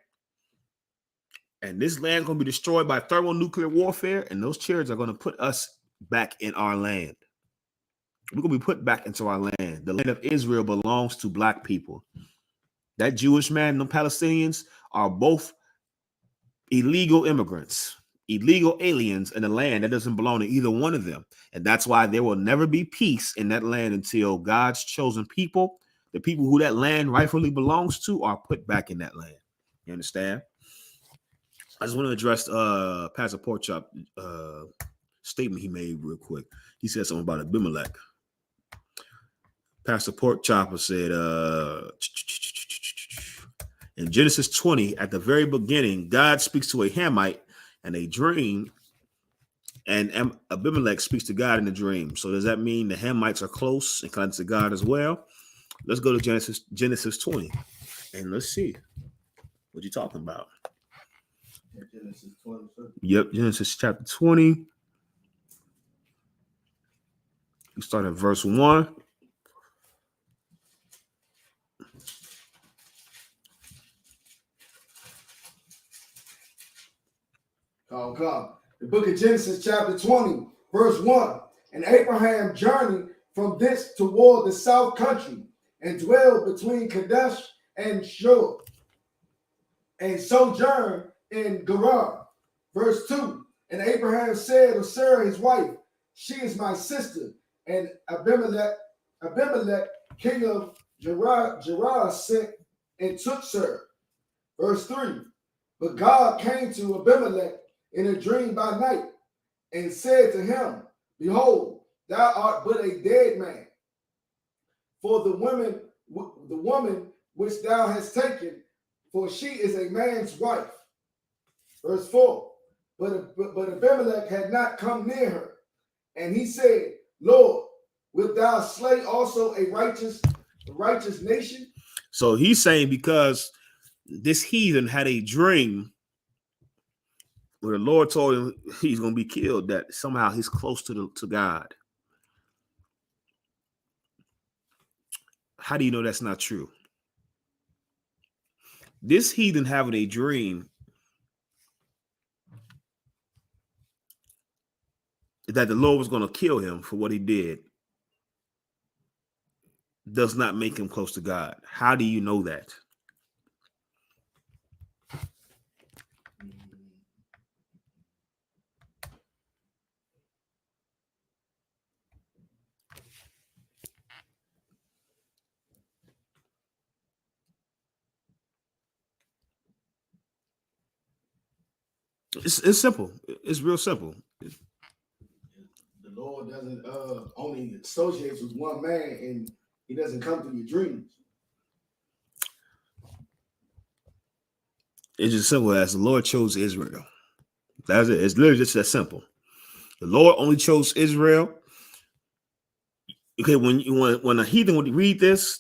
And this land is going to be destroyed by thermonuclear warfare, and those chariots are going to put us back in our land. We're going to be put back into our land. The land of Israel belongs to black people. That Jewish man and the Palestinians are both illegal immigrants, illegal aliens in a land that doesn't belong to either one of them. And that's why there will never be peace in that land until God's chosen people, the people who that land rightfully belongs to, are put back in that land. You understand? I just want to address Pastor Porkchop statement he made real quick. He said something about Abimelech. Pastor Porkchopper said in Genesis 20, at the very beginning, God speaks to a Hamite in a dream, and Abimelech speaks to God in the dream. So does that mean the Hamites are close and connected to God as well? Let's go to Genesis 20, and let's see what you're talking about. Genesis 20. Yep, Genesis chapter 20. We start at verse 1. Come. The book of Genesis chapter 20, verse 1. And Abraham journeyed from this toward the south country and dwelled between Kadesh and Shur, and sojourned in Gerar. Verse 2. And Abraham said of Sarah his wife, she is my sister. And Abimelech, king of Gerar, sent and took Sarah. Verse 3. But God came to Abimelech in a dream by night and said to him, behold, thou art but a dead man. For the woman which thou hast taken, for she is a man's wife. Verse 4. But Abimelech had not come near her. And he said, Lord, wilt thou slay also a righteous nation? So he's saying because this heathen had a dream where the Lord told him he's going to be killed, that somehow he's close to God. How do you know that's not true? This heathen having a dream that the Lord was going to kill him for what he did does not make him close to God. How do you know that? It's simple. It's real simple. The Lord doesn't only associates with one man, and he doesn't come through your dreams. It's just simple as the Lord chose Israel. That's it. It's literally just that simple. The Lord only chose Israel. Okay, when a heathen would read this,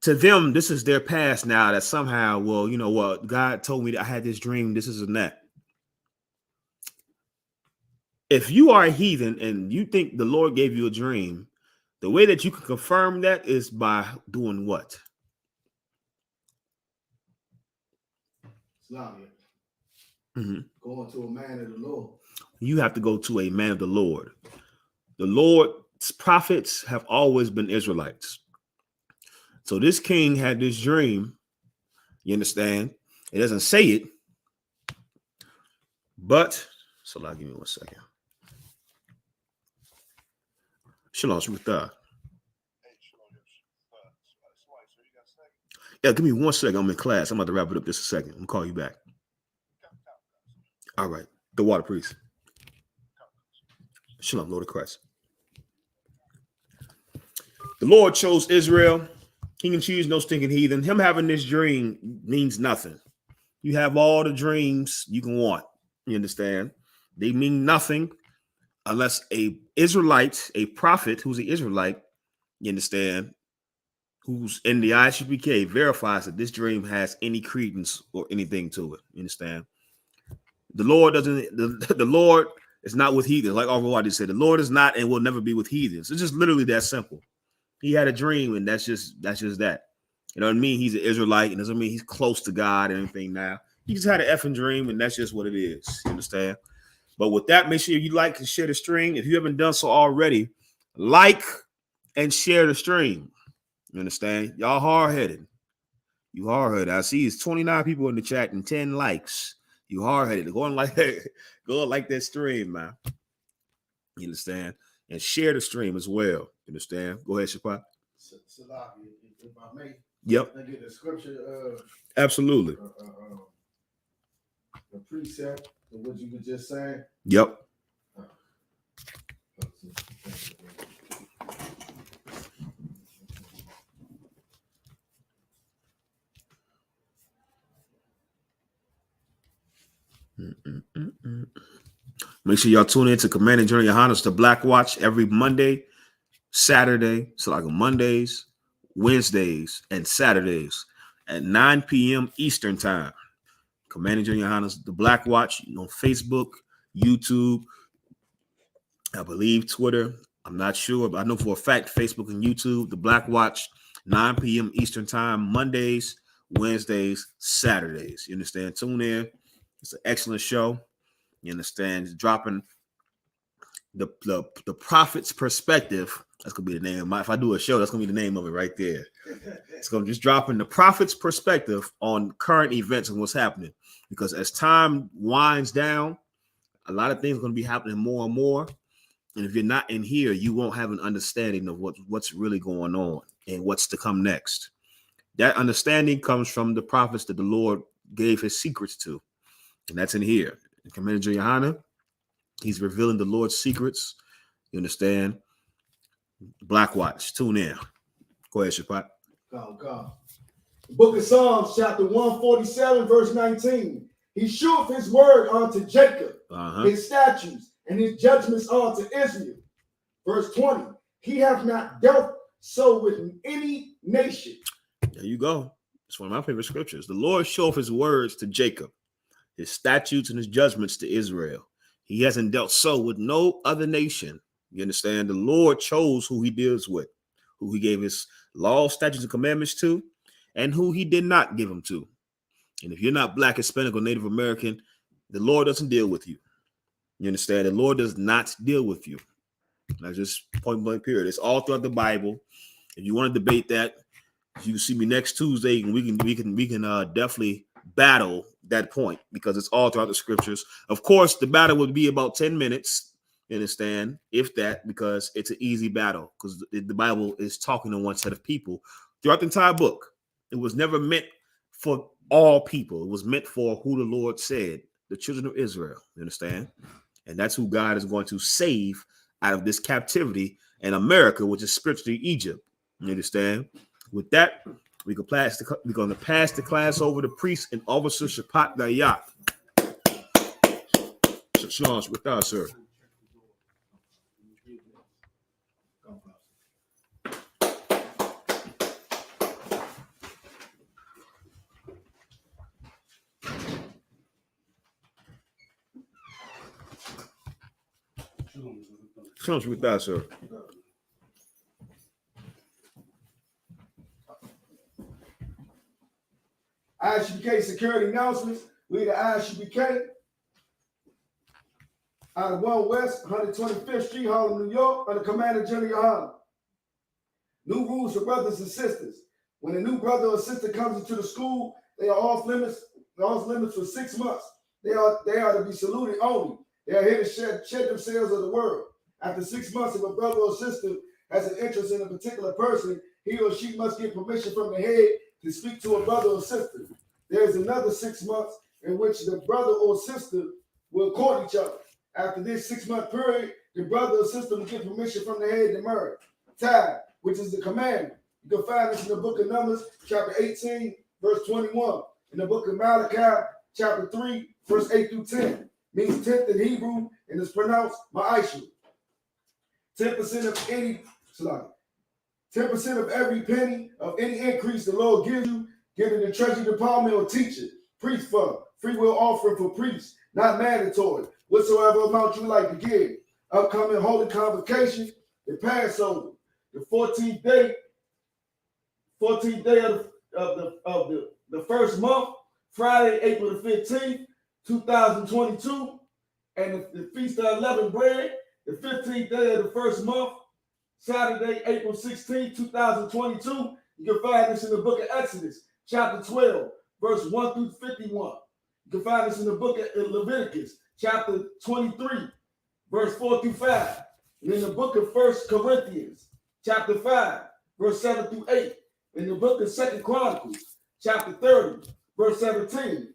to them, this is their past now. That somehow, well, you know what? God told me that I had this dream. This is and that. If you are a heathen and you think the Lord gave you a dream, the way that you can confirm that is by doing what? Mm-hmm. Going to a man of the Lord. You have to go to a man of the Lord. The Lord's prophets have always been Israelites. So this king had this dream. You understand? It doesn't say it, but give me 1 second. Shalom, Shmutah. Yeah, give me 1 second. I'm in class. I'm about to wrap it up just a second. I'm gonna call you back. All right. The water priest. Shalom, Lord of Christ. The Lord chose Israel. He can choose no stinking heathen. Him having this dream means nothing. You have all the dreams you can want. You understand? They mean nothing unless a Israelite, a prophet who's an Israelite, you understand, who's in the I.S.U.P.K, verifies that this dream has any credence or anything to it. You understand? The Lord doesn't. The Lord is not with heathens, like Almighty said. The Lord is not and will never be with heathens. It's just literally that simple. He had a dream, and that's just that. You know what I mean? He's an Israelite, and doesn't mean he's close to God and anything now. He just had an effing dream, and that's just what it is. You understand? But with that, make sure you like and share the stream. If you haven't done so already, like and share the stream. You understand? Y'all hard-headed. You hard-headed. I see it's 29 people in the chat and 10 likes. You hard-headed. Go and like that stream, man. You understand? And share the stream as well. You understand? Go ahead, Shapa. Salaki, if I may. Yep. I get the scripture. Absolutely. The precept of what you were just saying. Yep. Make sure y'all tune in to Command and Journal Yahanna's The Black Watch every Monday, Saturday, Mondays, Wednesdays, and Saturdays at 9 p.m. Eastern Time. Command and Journal Yahanna's The Black Watch on Facebook, YouTube, I believe Twitter. I'm not sure, but I know for a fact Facebook and YouTube, The Black Watch, 9 p.m. Eastern Time, Mondays, Wednesdays, Saturdays. You understand? Tune in. It's an excellent show. You understand? It's dropping the prophet's perspective. That's gonna be the name of my. If I do a show, that's gonna be the name of it right there. It's gonna just dropping the prophet's perspective on current events and what's happening. Because as time winds down, a lot of things are gonna be happening more and more. And if you're not in here, you won't have an understanding of what's really going on and what's to come next. That understanding comes from the prophets that the Lord gave his secrets to. And that's in here. In Commander Yahanna, he's revealing the Lord's secrets. You understand? Black Watch. Tune in. Go ahead, Shapat. The book of Psalms, chapter 147, verse 19. He sheweth his word unto Jacob, his statutes, and his judgments unto Israel. Verse 20. He hath not dealt so with any nation. There you go. It's one of my favorite scriptures. The Lord showeth his words to Jacob, his statutes and his judgments to Israel. He hasn't dealt so with no other nation. You understand? The Lord chose who he deals with, who he gave his law, statutes, and commandments to, and who he did not give them to. And if you're not Black, Hispanic, or Native American, the Lord doesn't deal with you. You understand? The Lord does not deal with you. That's just point blank period. It's all throughout the Bible. If you want to debate that, you can see me next Tuesday, and we can definitely battle that point, because it's all throughout the scriptures. Of course, the battle would be about 10 minutes, you understand, if that, because it's an easy battle, because the Bible is talking to one set of people throughout the entire book. It was never meant for all people. It was meant for who the Lord said, the children of Israel. You understand? And that's who God is going to save out of this captivity in America, which is spiritually Egypt. You understand? With that, we're going to pass the class over to priest and officer Shapat Dayat. Shalom with us, sir. Shalom with us, sir. I.S.U.P.K security announcements. We the I.S.U.P.K out of 1 West 125th Street, Harlem, New York, under Commander General Yahanna. New rules for brothers and sisters. When a new brother or sister comes into the school, they are off limits for 6 months. They are to be saluted only. They are here to shed themselves of the world. After 6 months, if a brother or sister has an interest in a particular person, he or she must get permission from the head to speak to a brother or sister. There is another 6 months in which the brother or sister will court each other. After this 6-month period, the brother or sister will get permission from the head to marry. Tithe, which is the commandment. You can find this in the book of Numbers, chapter 18, verse 21. In the book of Malachi, chapter 3, verse 8 through 10. Means tenth in Hebrew and is pronounced ma'ishu. 10% of any, 10% of every penny of any increase the Lord gives you, give it to the treasury department or teacher. Priest fund, free will offering for priests, not mandatory. Whatsoever amount you like to give. Upcoming holy convocation, the Passover, the 14th day of the first month, Friday, April the 15th, 2022, and the Feast of Unleavened Bread, the 15th day of the first month, Saturday, April 16th, 2022. You can find this in the book of Exodus, chapter 12, verse 1 through 51. You can find this in the book of Leviticus, chapter 23, verse 4 through 5. And in the book of 1 Corinthians, chapter 5, verse 7 through 8. In the book of 2 Chronicles, chapter 30, verse 17.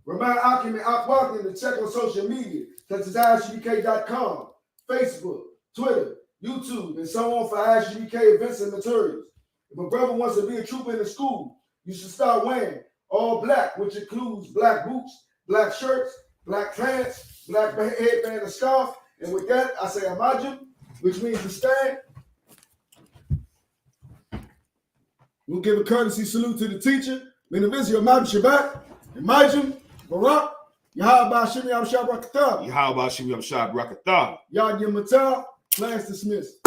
Remind Akim and Akwakin to check on social media, such as ISUPK.com, Facebook, Twitter, YouTube, and so on for ISUPK events and materials. If a brother wants to be a trooper in the school, you should start wearing all black, which includes black boots, black shirts, black pants, black headband and scarf. And with that, I say Amajim, which means to stand. We'll give a courtesy salute to the teacher. Min of Israel, Majim Shabbat, and Majim, Barak, Yahweh Shimi Am Shabbat Rakatah. Yahweh Shimi Am Shabbat Rakatah. Yad Yom Matah, class dismissed.